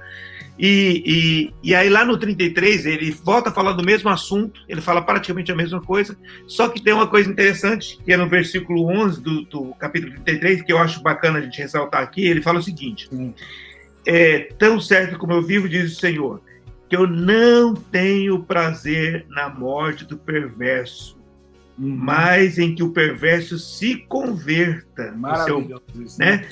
E aí lá no 33 ele volta a falar do mesmo assunto, ele fala praticamente a mesma coisa, só que tem uma coisa interessante, que é no versículo 11 do capítulo 33, que eu acho bacana a gente ressaltar aqui. Ele fala o seguinte: tão certo como eu vivo, diz o Senhor, que eu não tenho prazer na morte do perverso, mas em que o perverso se converta. Maravilhoso isso, né?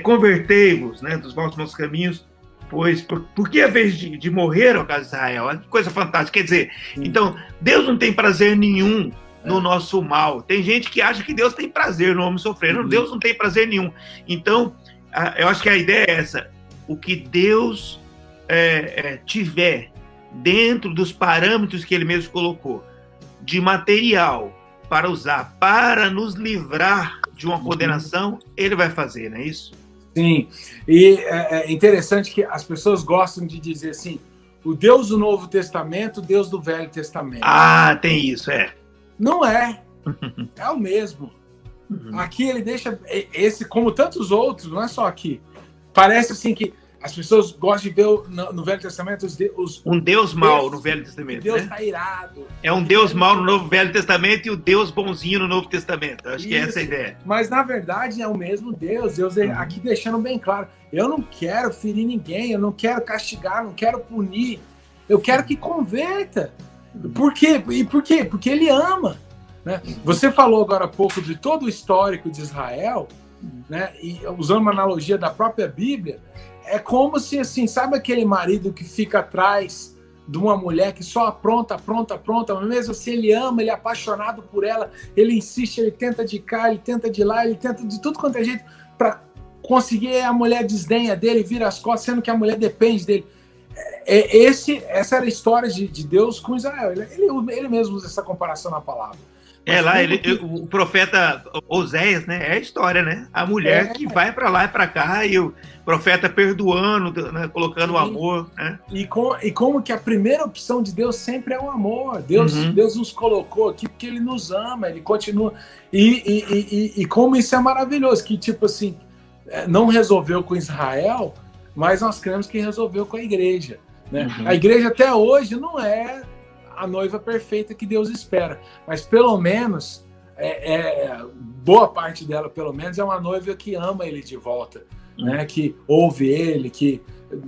Convertei-vos, né, dos vossos caminhos, pois porque a vez de morrer ao caso de Israel, é coisa fantástica. Quer dizer, então, Deus não tem prazer nenhum no nosso mal. Tem gente que acha que Deus tem prazer no homem sofrer. Não, Deus não tem prazer nenhum. Então, eu acho que a ideia é essa: o que Deus tiver dentro dos parâmetros que ele mesmo colocou, de material para usar, para nos livrar de uma condenação, ele vai fazer, não é isso? Sim, e é interessante que as pessoas gostam de dizer assim: o Deus do Novo Testamento, o Deus do Velho Testamento. Ah, tem isso, Não é o mesmo. Aqui ele deixa esse, como tantos outros, não é só aqui. Parece assim que as pessoas gostam de ver no Velho Testamento um Deus mau no Velho Testamento. Deus né? tá irado. É um Deus mau no Novo Velho Testamento e o Deus bonzinho no Novo Testamento. Acho que é essa a ideia. Mas na verdade é o mesmo Deus. Deus aqui deixando bem claro. Eu não quero ferir ninguém, eu não quero castigar, não quero punir. Eu quero que converta. Por quê? E por quê? Porque ele ama. Né? Você falou agora há pouco de todo o histórico de Israel, né? E usando uma analogia da própria Bíblia, é como se, assim, sabe aquele marido que fica atrás de uma mulher que só apronta, mas mesmo assim ele ama, ele é apaixonado por ela, ele insiste, ele tenta de cá, ele tenta de lá, ele tenta de tudo quanto é jeito para conseguir, a mulher desdenha dele, vira as costas, sendo que a mulher depende dele. Essa era a história de Deus com Israel. Ele mesmo usa essa comparação na palavra. O profeta Oséias, né? É a história, né? A mulher que vai para lá e para cá, e o profeta perdoando, né? Colocando o amor, né? E como que a primeira opção de Deus sempre é o amor. Deus nos colocou aqui porque ele nos ama, ele continua. E como isso é maravilhoso, que tipo assim, não resolveu com Israel, mas nós cremos que resolveu com a igreja, né? A igreja até hoje não é a noiva perfeita que Deus espera, mas pelo menos boa parte dela, pelo menos, é uma noiva que ama ele de volta, né? Que ouve ele, que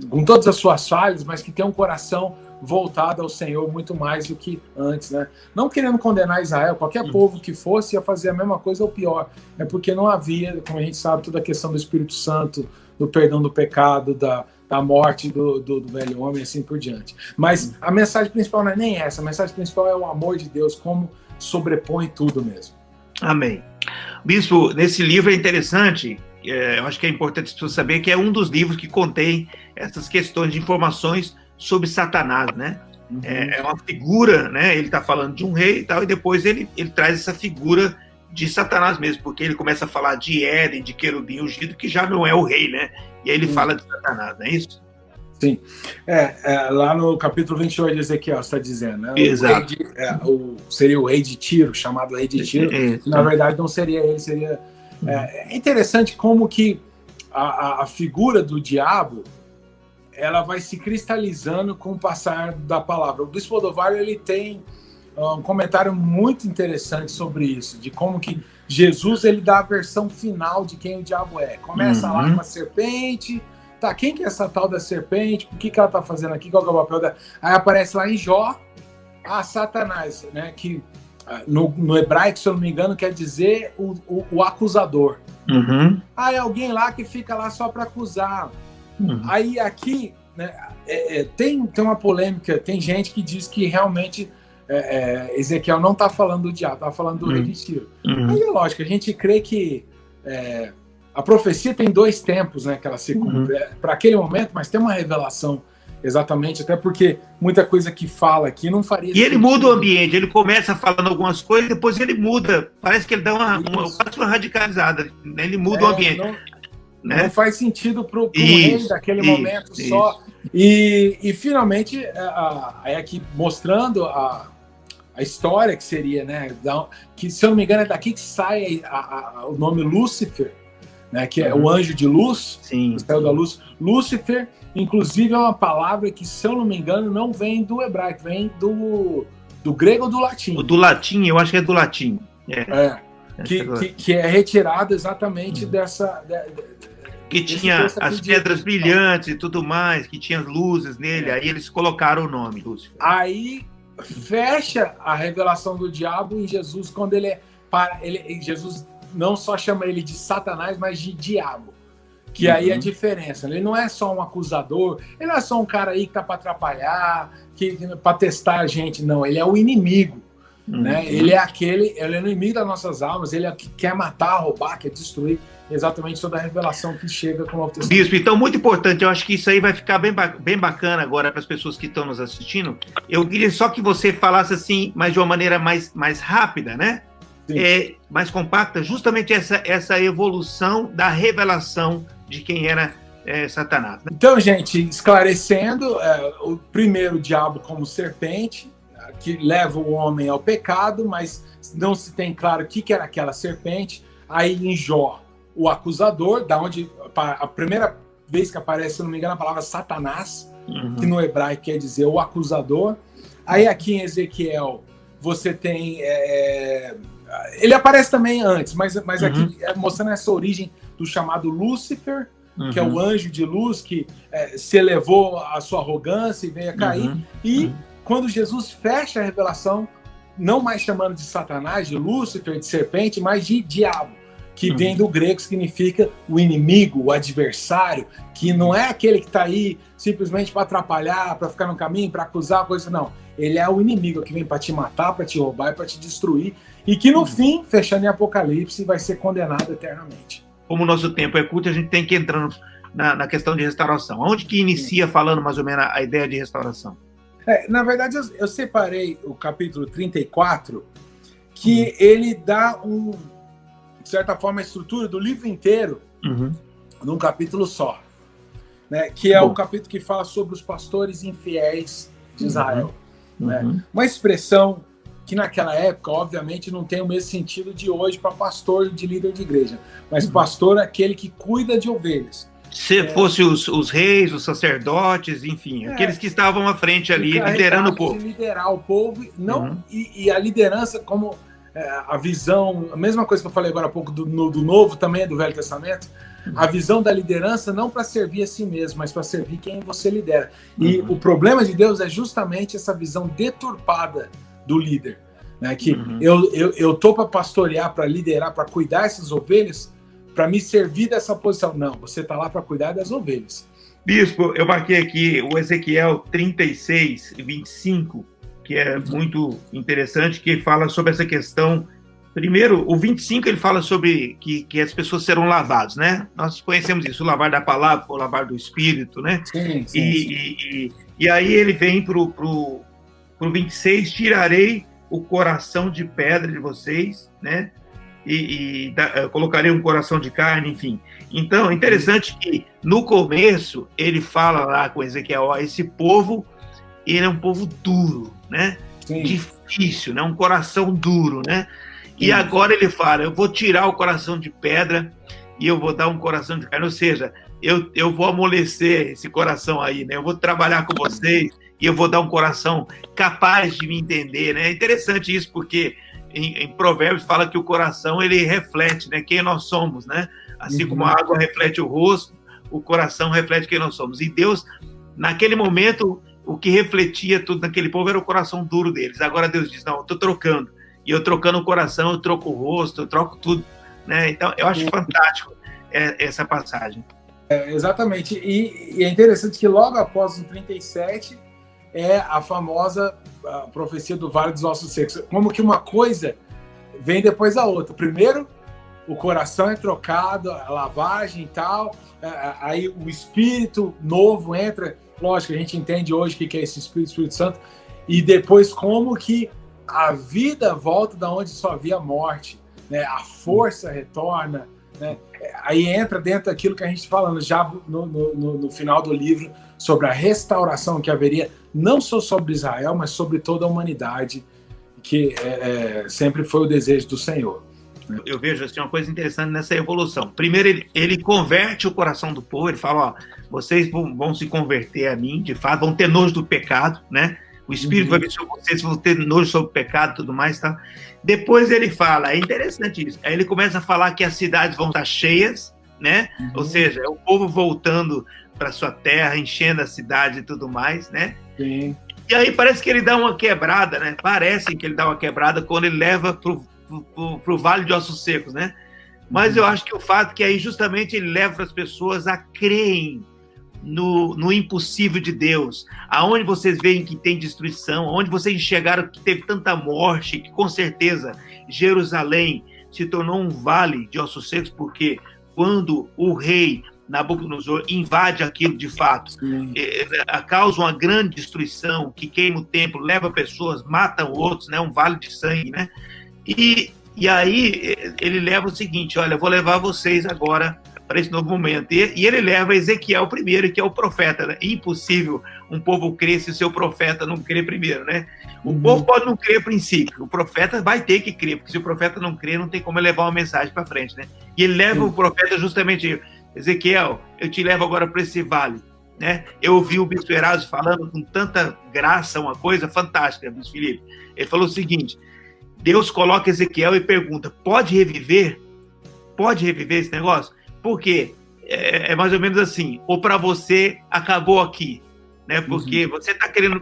com todas as suas falhas, mas que tem um coração voltado ao Senhor muito mais do que antes, né? Não querendo condenar Israel, qualquer povo que fosse ia fazer a mesma coisa ou pior, é porque não havia, como a gente sabe, toda a questão do Espírito Santo, do perdão do pecado, da morte do velho homem, assim por diante. Mas a mensagem principal não é nem essa, a mensagem principal é o amor de Deus, como sobrepõe tudo mesmo. Amém. Bispo, nesse livro é interessante, eu acho que é importante as pessoas saberem que é um dos livros que contém essas questões de informações sobre Satanás, né? É uma figura, né? Ele está falando de um rei e tal, e depois ele traz essa figura de Satanás mesmo, porque ele começa a falar de Éden, de querubim ungido, que já não é o rei, né? E aí ele fala de Satanás, não é isso? Sim. Lá no capítulo 28 de Ezequiel, você está dizendo, né? Exato. Seria o rei de Tiro, chamado rei de Tiro. Na verdade, não seria ele, seria... É interessante como que a figura do diabo, ela vai se cristalizando com o passar da palavra. O Bispo Odovário, ele tem um comentário muito interessante sobre isso, de como que Jesus, ele dá a versão final de quem o diabo é. Começa lá com a serpente, tá, quem que é essa tal da serpente, por que ela tá fazendo aqui, qual que é o papel dela? Aí aparece lá em Jó, Satanás, né, que no hebraico, se eu não me engano, quer dizer o acusador. Aí alguém lá que fica lá só para acusar. Aí aqui, né, tem uma polêmica, tem gente que diz que realmente Ezequiel não está falando do diabo, está falando do rei de Tiro. Mas é lógico, a gente crê que a profecia tem 2 tempos, né, que ela se cumpre para aquele momento, mas tem uma revelação exatamente, até porque muita coisa que fala aqui não faria sentido. E ele muda o ambiente, ele começa falando algumas coisas, depois ele muda, parece que ele dá uma radicalizada, né? Ele muda o ambiente. Não faz sentido para o rei daquele momento só. E finalmente, aqui mostrando a história que seria, né? Que, se eu não me engano, é daqui que sai o nome Lúcifer, né? Que é o anjo de luz, o céu da luz. Lúcifer, inclusive, é uma palavra que, se eu não me engano, não vem do hebraico, vem do grego ou do latim. Do latim, eu acho que é do latim. Que é retirado exatamente dessa... Que tinha as pedras brilhantes e tudo mais, que tinha as luzes nele, aí eles colocaram o nome, Lúcifer. Aí fecha a revelação do diabo em Jesus, quando Jesus não só chama ele de Satanás, mas de diabo. Que aí é a diferença. Ele não é só um acusador, ele não é só um cara aí que tá para atrapalhar, para testar a gente, não. Ele é o inimigo. Né? Ele é o inimigo das nossas almas, ele é o que quer matar, roubar, quer destruir. Exatamente toda a revelação que chega com o Novo Testamento. Bispo, então, muito importante, eu acho que isso aí vai ficar bem bacana agora para as pessoas que estão nos assistindo. Eu queria só que você falasse assim, mas de uma maneira mais rápida, né? Mais compacta, justamente essa evolução da revelação de quem era Satanás. Né? Então, gente, esclarecendo, o primeiro diabo como serpente, que leva o homem ao pecado, mas não se tem claro o que era aquela serpente. Aí em Jó, o acusador, da onde a primeira vez que aparece, se não me engano, a palavra Satanás, que no hebraico quer dizer o acusador. Aí aqui em Ezequiel você tem... ele aparece também antes, mas aqui mostrando essa origem do chamado Lúcifer, que é o anjo de luz que se elevou à sua arrogância e veio a cair. E quando Jesus fecha a revelação, não mais chamando de Satanás, de Lúcifer, de serpente, mas de diabo, que vem do grego, significa o inimigo, o adversário, que não é aquele que está aí simplesmente para atrapalhar, para ficar no caminho, para acusar, coisa, não. Ele é o inimigo que vem para te matar, para te roubar e para te destruir, e que no fim, fechando em Apocalipse, vai ser condenado eternamente. Como o nosso tempo é curto, a gente tem que entrar na questão de restauração. Onde que inicia falando mais ou menos a ideia de restauração? Na verdade, eu separei o capítulo 34, que ele dá de certa forma, a estrutura do livro inteiro num capítulo só, né? Que é o capítulo que fala sobre os pastores infiéis de Israel. Né? Uma expressão que naquela época, obviamente, não tem o mesmo sentido de hoje para pastor de líder de igreja, mas pastor é aquele que cuida de ovelhas. Se fosse os reis, os sacerdotes, enfim, aqueles que estavam à frente ali, liderando o povo. Liderar o povo, não, e a liderança como... a visão, a mesma coisa que eu falei agora há pouco do Novo, também é do Velho Testamento, a visão da liderança não para servir a si mesmo, mas para servir quem você lidera. E o problema de Deus é justamente essa visão deturpada do líder, né? Que eu tô para pastorear, para liderar, para cuidar dessas ovelhas, para me servir dessa posição. Não, você está lá para cuidar das ovelhas. Bispo, eu marquei aqui o Ezequiel 36, 25, que é muito interessante, que fala sobre essa questão. Primeiro, o 25 ele fala sobre que as pessoas serão lavadas, né? Nós conhecemos isso, o lavar da palavra, o lavar do espírito, né? Sim. E aí ele vem pro 26, tirarei o coração de pedra de vocês, né? Colocarei um coração de carne, enfim. Então, é interessante que no começo ele fala lá com Ezequiel, ó, esse povo, ele é um povo duro, né? Sim. Difícil, né? Um coração duro, né? E agora ele fala, eu vou tirar o coração de pedra e eu vou dar um coração de carne, ou seja, eu vou amolecer esse coração aí, né? Eu vou trabalhar com vocês e eu vou dar um coração capaz de me entender, né? É interessante isso, porque em Provérbios fala que o coração, ele reflete, né? Quem nós somos, né? Assim como a água reflete o rosto, o coração reflete quem nós somos. E Deus, naquele momento, o que refletia tudo naquele povo era o coração duro deles. Agora Deus diz, não, eu estou trocando. E eu trocando o coração, eu troco o rosto, eu troco tudo, né? Então, eu acho fantástico essa passagem. Exatamente. E é interessante que logo após o 37 é a famosa profecia do Vale dos Ossos Secos. Como que uma coisa vem depois da outra. Primeiro, o coração é trocado, a lavagem e tal, aí o Espírito novo entra. Lógico, a gente entende hoje o que é esse Espírito Santo. E depois como que a vida volta da onde só havia morte, né? A força retorna, né? Aí entra dentro daquilo que a gente está falando já no final do livro, sobre a restauração que haveria, não só sobre Israel, mas sobre toda a humanidade, que sempre foi o desejo do Senhor. Eu vejo assim, uma coisa interessante nessa evolução. Primeiro, ele converte o coração do povo, ele fala, ó, vocês vão se converter a mim, de fato, vão ter nojo do pecado, né? O Espírito vai vir sobre vocês, vão ter nojo sobre o pecado e tudo mais, tá? Depois ele fala, é interessante isso, aí ele começa a falar que as cidades vão estar cheias, né? Ou seja, é o povo voltando para sua terra, enchendo a cidade e tudo mais, né? Sim. E aí parece que ele dá uma quebrada, né? Parece que ele dá uma quebrada quando ele leva pro Vale de Ossos Secos, né? Mas eu acho que o fato é que aí justamente ele leva as pessoas a crerem no impossível de Deus, aonde vocês veem que tem destruição, onde vocês enxergaram que teve tanta morte, que com certeza Jerusalém se tornou um vale de ossos secos, porque quando o rei Nabucodonosor invade aquilo de fato, causa uma grande destruição, que queima o templo, leva pessoas, matam outros, né? Um vale de sangue, né? E aí ele leva o seguinte, olha, eu vou levar vocês agora para esse novo momento. E ele leva Ezequiel primeiro, que é o profeta, né? Impossível um povo crer se o seu profeta não crer primeiro, né? O povo pode não crer a princípio, o profeta vai ter que crer, porque se o profeta não crer, não tem como ele levar uma mensagem para frente, né? E ele leva o profeta justamente, Ezequiel, eu te levo agora para esse vale, né? Eu ouvi o bispo Erasmo falando com tanta graça, uma coisa fantástica, bispo Felipe. Ele falou o seguinte: Deus coloca Ezequiel e pergunta, pode reviver? Pode reviver esse negócio? Por quê? É mais ou menos assim, ou para você acabou aqui, né? Porque você está querendo...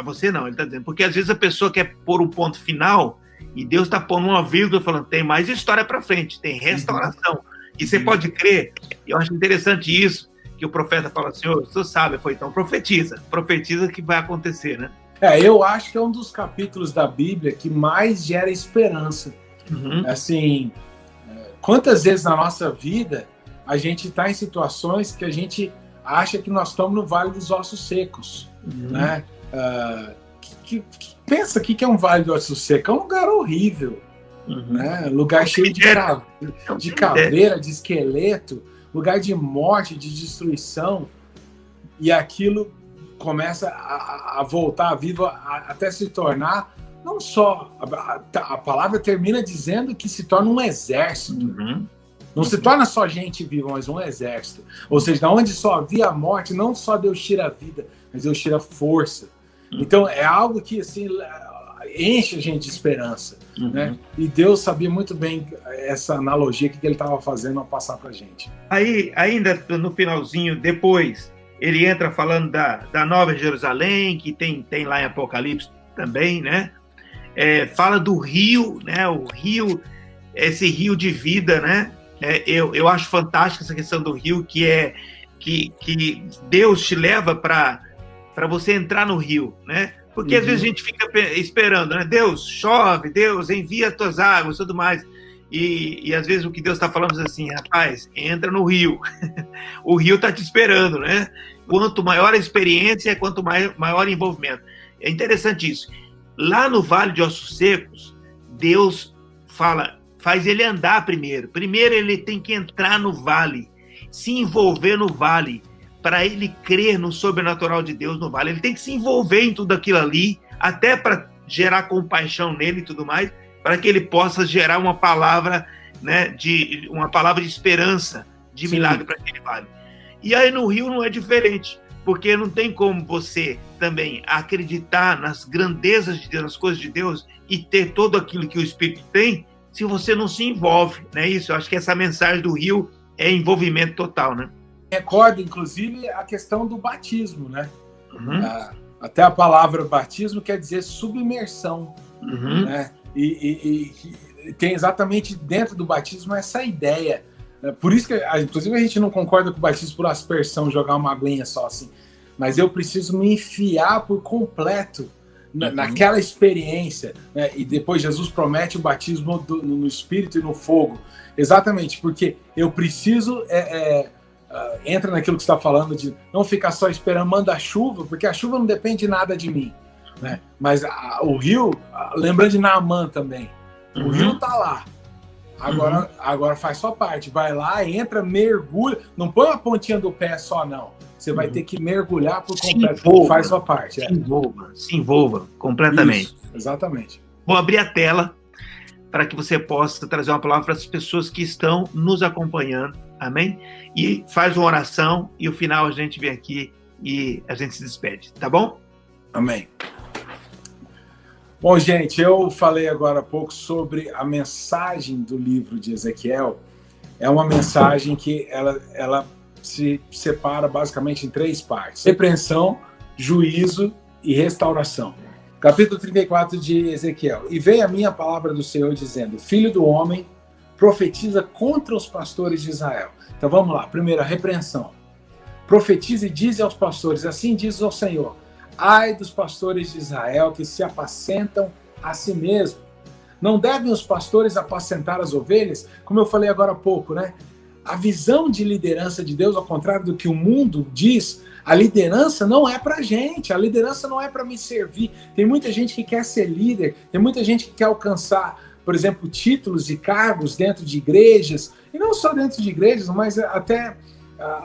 Você não, ele está dizendo. Porque às vezes a pessoa quer pôr um ponto final e Deus está pondo uma vírgula falando, tem mais história para frente, tem restauração. E você pode crer, eu acho interessante isso, que o profeta fala assim, você sabe, foi então profetiza que vai acontecer, né? Eu acho que é um dos capítulos da Bíblia que mais gera esperança. Assim, quantas vezes na nossa vida a gente está em situações que a gente acha que nós estamos no Vale dos Ossos Secos, né? Pensa que é um Vale dos Ossos Secos, é um lugar horrível, né? Lugar cheio de caveira, de esqueleto, lugar de morte, de destruição, e aquilo começa a voltar vivo até se tornar, não só, a palavra termina dizendo que se torna um exército. Não se torna só gente viva, mas um exército. Ou seja, onde só havia a morte, não só Deus tira a vida, mas Deus tira a força. Então é algo que assim, enche a gente de esperança. Né? E Deus sabia muito bem essa analogia que ele estava fazendo a passar para a gente. Aí, ainda no finalzinho, depois, ele entra falando da Nova Jerusalém, que tem lá em Apocalipse também, né? Fala do rio, né? O rio, esse rio de vida, né? Eu acho fantástica essa questão do rio, que Deus te leva para você entrar no rio, né? Porque às vezes a gente fica esperando, né? Deus, chove, Deus, envia as tuas águas e tudo mais. E às vezes o que Deus está falando é assim, rapaz, entra no rio. O rio está te esperando, né? Quanto maior a experiência, quanto maior o envolvimento. É interessante isso. Lá no Vale de Ossos Secos, Deus faz ele andar primeiro. Primeiro ele tem que entrar no vale, se envolver no vale, para ele crer no sobrenatural de Deus no vale. Ele tem que se envolver em tudo aquilo ali, até para gerar compaixão nele e tudo mais, para que ele possa gerar uma palavra, né, uma palavra de esperança, de milagre para aquele vale. E aí no rio não é diferente, porque não tem como você também acreditar nas grandezas de Deus, nas coisas de Deus, e ter tudo aquilo que o Espírito tem, se você não se envolve, né? Isso, eu acho que essa mensagem do rio é envolvimento total, né? Recorda, inclusive, a questão do batismo, né? Até a palavra batismo quer dizer submersão, né? E tem exatamente dentro do batismo essa ideia. Por isso que, inclusive, a gente não concorda com o batismo por aspersão, jogar uma aguinha só assim. Mas eu preciso me enfiar por completo naquela experiência, né? E depois Jesus promete o batismo no Espírito e no fogo. Exatamente, porque eu preciso... entra naquilo que você está falando de não ficar só esperando manda-chuva, porque a chuva não depende de nada de mim, né? Mas o rio, lembrando de Naamã também, o rio está lá. Agora faz sua parte, vai lá, entra, mergulha, não põe a pontinha do pé só não, você vai ter que mergulhar por completo, faz sua parte. Se envolva completamente. Isso, exatamente. Vou abrir a tela para que você possa trazer uma palavra para as pessoas que estão nos acompanhando, amém? E faz uma oração e no final a gente vem aqui e a gente se despede, tá bom? Amém. Bom, gente, eu falei agora há pouco sobre a mensagem do livro de Ezequiel. É uma mensagem que ela se separa basicamente em 3 partes: repreensão, juízo e restauração. Capítulo 34 de Ezequiel. E veio a mim a palavra do Senhor dizendo: Filho do homem, profetiza contra os pastores de Israel. Então vamos lá. Primeiro, a repreensão. Profetiza e diz aos pastores: assim diz o Senhor: ai dos pastores de Israel que se apacentam a si mesmos. Não devem os pastores apacentar as ovelhas? Como eu falei agora há pouco, né? A visão de liderança de Deus, ao contrário do que o mundo diz, a liderança não é pra gente, a liderança não é para me servir. Tem muita gente que quer ser líder, tem muita gente que quer alcançar, por exemplo, títulos e cargos dentro de igrejas, e não só dentro de igrejas, mas até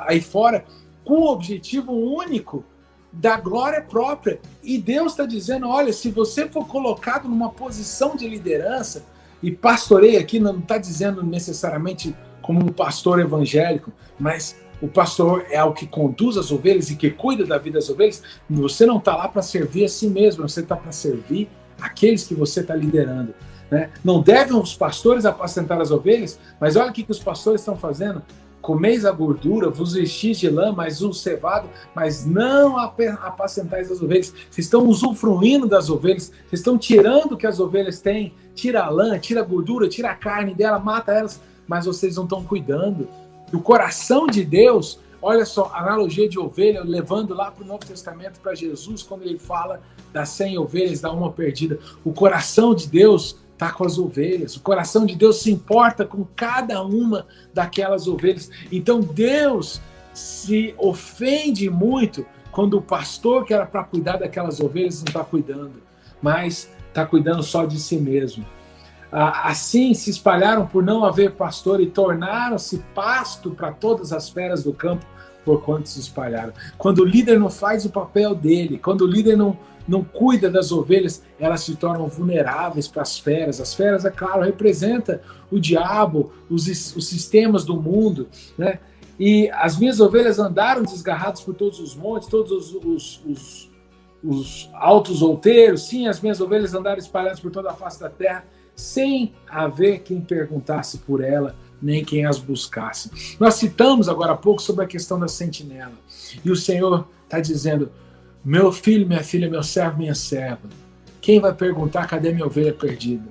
aí fora, com o objetivo único da glória própria. E Deus está dizendo: olha, se você for colocado numa posição de liderança, e pastoreio aqui não está dizendo necessariamente como um pastor evangélico, mas o pastor é o que conduz as ovelhas e que cuida da vida das ovelhas. Você não está lá para servir a si mesmo, você está para servir aqueles que você está liderando, né? Não devem os pastores apacentar as ovelhas, mas olha o que os pastores estão fazendo. Comeis a gordura, vos vestis de lã, mas o cevado, mas não apacentais as ovelhas. Vocês estão usufruindo das ovelhas, vocês estão tirando o que as ovelhas têm, tira a lã, tira a gordura, tira a carne dela, mata elas, mas vocês não estão cuidando. E o coração de Deus, olha só, analogia de ovelha, levando lá para o Novo Testamento, para Jesus, quando ele fala das 100 ovelhas, da uma perdida. O coração de Deus está com as ovelhas. O coração de Deus se importa com cada uma daquelas ovelhas. Então Deus se ofende muito quando o pastor que era para cuidar daquelas ovelhas não está cuidando, mas está cuidando só de si mesmo. Assim se espalharam por não haver pastor e tornaram-se pasto para todas as feras do campo, por quanto se espalharam. Quando o líder não faz o papel dele, quando o líder não cuida das ovelhas, elas se tornam vulneráveis para as feras. As feras, é claro, representam o diabo, os sistemas do mundo, né? E as minhas ovelhas andaram desgarradas por todos os montes, todos os altos outeiros. Sim, as minhas ovelhas andaram espalhadas por toda a face da terra, sem haver quem perguntasse por ela, nem quem as buscasse. Nós citamos agora há pouco sobre a questão da sentinela. E o Senhor está dizendo: meu filho, minha filha, meu servo, minha serva, quem vai perguntar cadê minha ovelha perdida?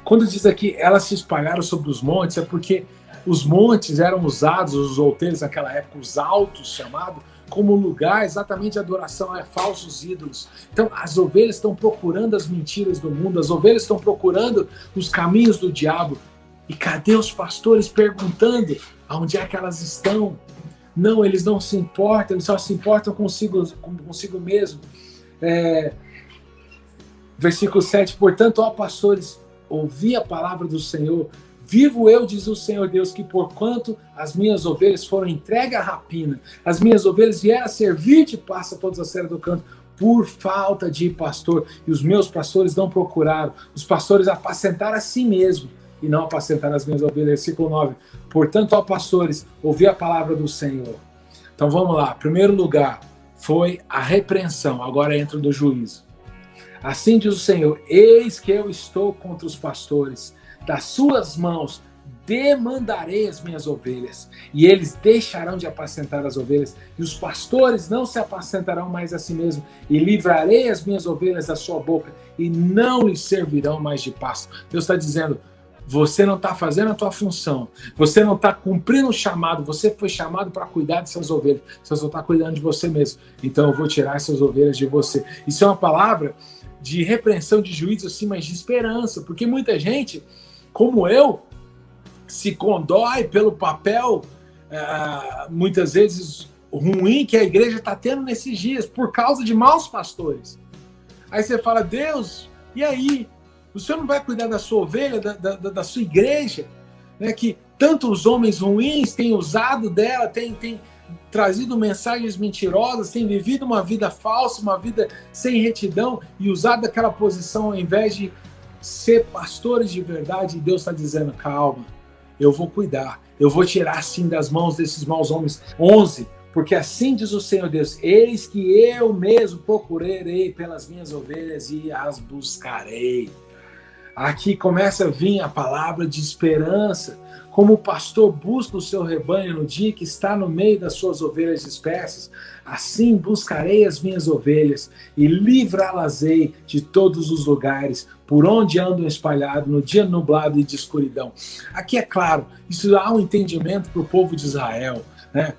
Quando diz aqui, elas se espalharam sobre os montes, é porque os montes eram usados, os outeiros naquela época, os altos chamados, como lugar exatamente de adoração a falsos ídolos. Então as ovelhas estão procurando as mentiras do mundo, as ovelhas estão procurando os caminhos do diabo. E cadê os pastores perguntando aonde é que elas estão? Não, eles não se importam, eles só se importam consigo mesmo. Versículo 7, portanto, ó pastores, ouvi a palavra do Senhor, vivo eu, diz o Senhor Deus, que porquanto as minhas ovelhas foram entregues à rapina, as minhas ovelhas vieram a servir de pasto a todas as feras do campo, por falta de pastor, e os meus pastores não procuraram, os pastores apacentaram a si mesmos, e não apacentaram as minhas ovelhas. Versículo 9, portanto, ó pastores, ouvi a palavra do Senhor. Então vamos lá, primeiro lugar foi a repreensão, agora entra do juízo. Assim diz o Senhor, eis que eu estou contra os pastores, das suas mãos demandarei as minhas ovelhas, e eles deixarão de apacentar as ovelhas, e os pastores não se apacentarão mais a si mesmos, e livrarei as minhas ovelhas da sua boca, e não lhes servirão mais de pasto. Deus está dizendo, você não está fazendo a tua função, você não está cumprindo o chamado, você foi chamado para cuidar dessas ovelhas, você só está cuidando de você mesmo, então eu vou tirar essas ovelhas de você. Isso é uma palavra de repreensão, de juízo, assim, mas de esperança, porque muita gente, como eu, se condói pelo papel, muitas vezes ruim, que a igreja está tendo nesses dias, por causa de maus pastores. Aí você fala, Deus, e aí? O Senhor não vai cuidar da sua ovelha, da sua igreja, né, que tantos homens ruins têm usado dela, têm trazido mensagens mentirosas, têm vivido uma vida falsa, uma vida sem retidão, e usado aquela posição ao invés de ser pastores de verdade. E Deus está dizendo, calma, eu vou cuidar, eu vou tirar assim das mãos desses maus homens. 11, porque assim diz o Senhor Deus, eis que eu mesmo procurarei pelas minhas ovelhas e as buscarei. Aqui começa a vir a palavra de esperança, como o pastor busca o seu rebanho no dia que está no meio das suas ovelhas dispersas, assim buscarei as minhas ovelhas e livrá-las-ei de todos os lugares por onde andam espalhados no dia nublado e de escuridão. Aqui é claro, isso há um entendimento para o povo de Israel, né?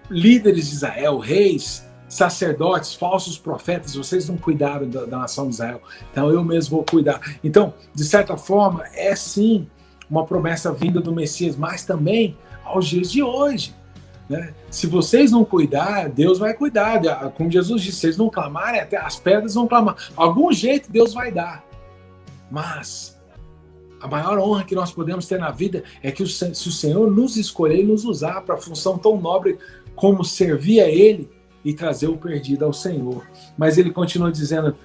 Líderes de Israel, reis, sacerdotes, falsos profetas, vocês não cuidaram da nação de Israel, então eu mesmo vou cuidar. Então, de certa forma, é sim uma promessa vinda do Messias, mas também aos dias de hoje, né? Se vocês não cuidar, Deus vai cuidar. Como Jesus disse, se vocês não clamarem, até as pedras vão clamar. Algum jeito Deus vai dar. Mas a maior honra que nós podemos ter na vida é que se o Senhor nos escolher e nos usar para a função tão nobre como servir a Ele e trazer o perdido ao Senhor. Mas Ele continua dizendo,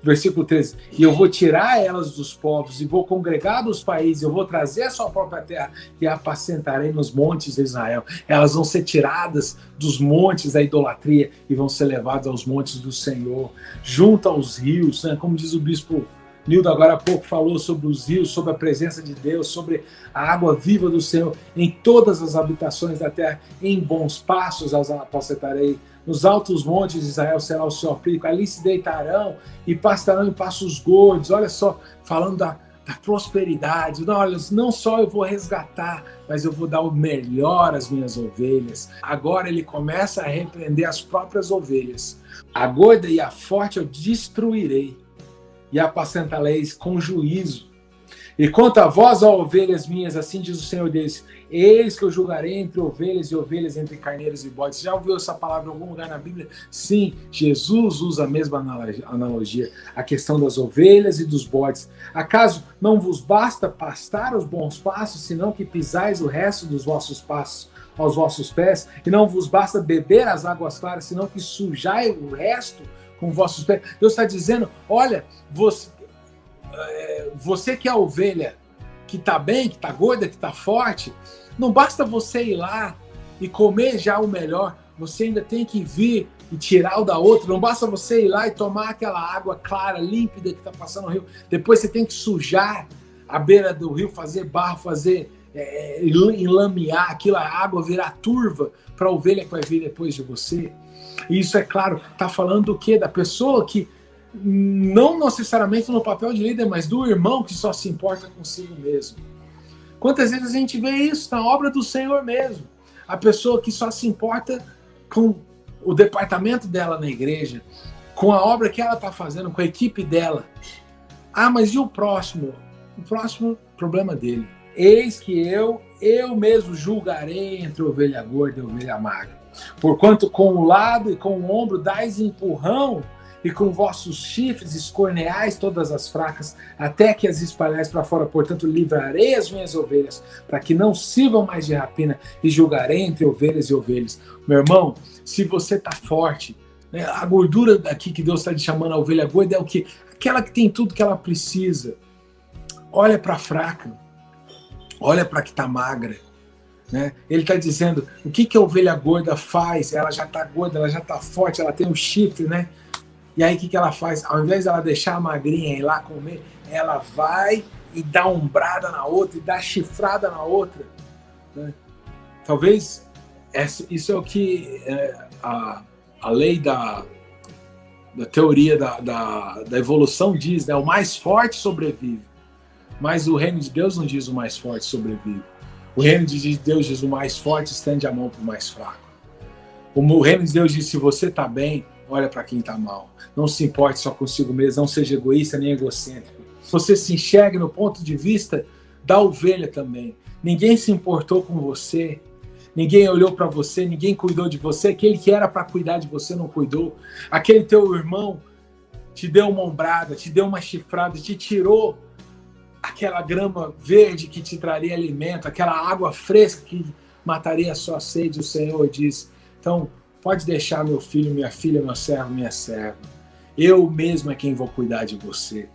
Versículo 13. E eu vou tirar elas dos povos, e vou congregar dos países, eu vou trazer a sua própria terra, e apacentarei nos montes de Israel. Elas vão ser tiradas dos montes da idolatria, e vão ser levadas aos montes do Senhor, junto aos rios, né? Como diz o bispo Nildo agora há pouco, falou sobre os rios, sobre a presença de Deus, sobre a água viva do Senhor, em todas as habitações da terra, em bons pastos as apacentarei. Nos altos montes de Israel será o seu abrigo, ali se deitarão e pastarão em pastos gordos. Olha só, falando da prosperidade. Não, olha, não só eu vou resgatar, mas eu vou dar o melhor às minhas ovelhas. Agora ele começa a repreender as próprias ovelhas. A gorda e a forte eu destruirei, e apacentareis com juízo. E quanto a vós, ó ovelhas minhas, assim diz o Senhor Deus, eis que eu julgarei entre ovelhas e ovelhas, entre carneiros e bodes. Já ouviu essa palavra em algum lugar na Bíblia? Sim, Jesus usa a mesma analogia, a questão das ovelhas e dos bodes. Acaso não vos basta pastar os bons passos, senão que pisais o resto dos vossos passos aos vossos pés? E não vos basta beber as águas claras, senão que sujai o resto com vossos pés? Deus está dizendo, olha, você que é a ovelha, que está bem, que está gorda, que está forte, não basta você ir lá e comer já o melhor, você ainda tem que vir e tirar o da outra. Não basta você ir lá e tomar aquela água clara, límpida que está passando no rio. Depois você tem que sujar a beira do rio, fazer barro, fazer enlamear aquilo, a água virar turva para a ovelha que vai vir depois de você. E isso, é claro, está falando do quê? Da pessoa que não necessariamente no papel de líder, mas do irmão que só se importa consigo mesmo. Quantas vezes a gente vê isso na obra do Senhor mesmo? A pessoa que só se importa com o departamento dela na igreja, com a obra que ela está fazendo, com a equipe dela. Ah, mas e o próximo? O próximo, problema dele. Eis que eu mesmo julgarei entre ovelha gorda e ovelha magra. Porquanto com o lado e com o ombro dais empurrão, e com vossos chifres escorneais todas as fracas, até que as espalhais para fora. Portanto, livrarei as minhas ovelhas, para que não sirvam mais de rapina, e julgarei entre ovelhas e ovelhas. Meu irmão, se você está forte, né, a gordura daqui que Deus está te chamando a ovelha gorda é o quê? Aquela que tem tudo que ela precisa. Olha para a fraca, olha para a que está magra. Né? Ele está dizendo, o que a ovelha gorda faz? Ela já está gorda, ela já está forte, ela tem um chifre, né? E aí o que ela faz? Ao invés de ela deixar a magrinha ir lá comer, ela vai e dá umbrada na outra, e dá chifrada na outra. Né? Talvez isso é o que a lei da teoria da evolução diz, né? O mais forte sobrevive. Mas o reino de Deus não diz o mais forte sobrevive. O reino de Deus diz o mais forte estende a mão para o mais fraco. O reino de Deus diz, se você está bem, olha para quem está mal. Não se importe só consigo mesmo, não seja egoísta nem egocêntrico. Você se enxergue no ponto de vista da ovelha também. Ninguém se importou com você, ninguém olhou para você, ninguém cuidou de você. Aquele que era para cuidar de você não cuidou. Aquele teu irmão te deu uma ombrada, te deu uma chifrada, te tirou aquela grama verde que te traria alimento, aquela água fresca que mataria a sua sede. O Senhor diz, então, pode deixar meu filho, minha filha, meu servo, minha serva. Eu mesmo é quem vou cuidar de você.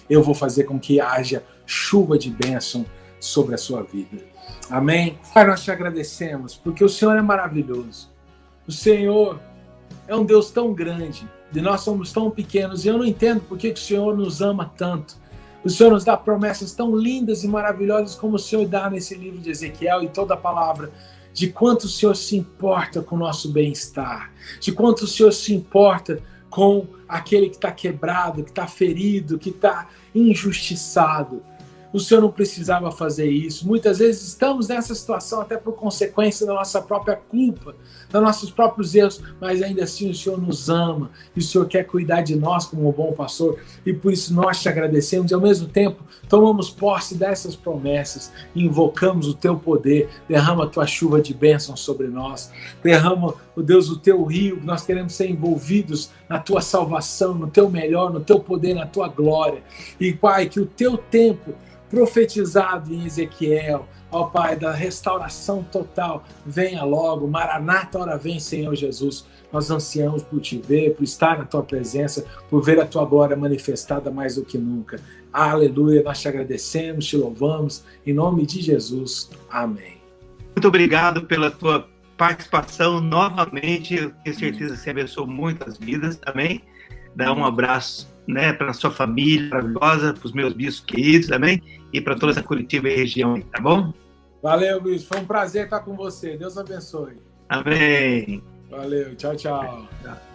Eu vou fazer com que haja chuva de bênção sobre a sua vida. Amém? Pai, nós te agradecemos, porque o Senhor é maravilhoso. O Senhor é um Deus tão grande, e nós somos tão pequenos, e eu não entendo por que o Senhor nos ama tanto. O Senhor nos dá promessas tão lindas e maravilhosas como o Senhor dá nesse livro de Ezequiel e toda a palavra, de quanto o Senhor se importa com o nosso bem-estar, de quanto o Senhor se importa com aquele que está quebrado, que está ferido, que está injustiçado. O Senhor não precisava fazer isso. Muitas vezes estamos nessa situação até por consequência da nossa própria culpa, dos nossos próprios erros, mas ainda assim o Senhor nos ama e o Senhor quer cuidar de nós como um bom pastor, e por isso nós te agradecemos e ao mesmo tempo tomamos posse dessas promessas e invocamos o teu poder. Derrama a tua chuva de bênção sobre nós, derrama, ó Deus, o teu rio. Nós queremos ser envolvidos na tua salvação, no teu melhor, no teu poder, na tua glória. E Pai, que o teu tempo profetizado em Ezequiel, ó Pai, da restauração total, venha logo, Maranata, ora vem, Senhor Jesus. Nós ansiamos por te ver, por estar na tua presença, por ver a tua glória manifestada mais do que nunca. Aleluia, nós te agradecemos, te louvamos, em nome de Jesus. Amém. Muito obrigado pela tua participação novamente. Eu tenho certeza que você abençoou muitas vidas. Amém? Dá um abraço, né, para a sua família maravilhosa, para os meus bispos queridos, amém? E para toda essa Curitiba e região, tá bom? Valeu, bispo. Foi um prazer estar com você. Deus abençoe. Amém. Valeu. Tchau, tchau. Tchau.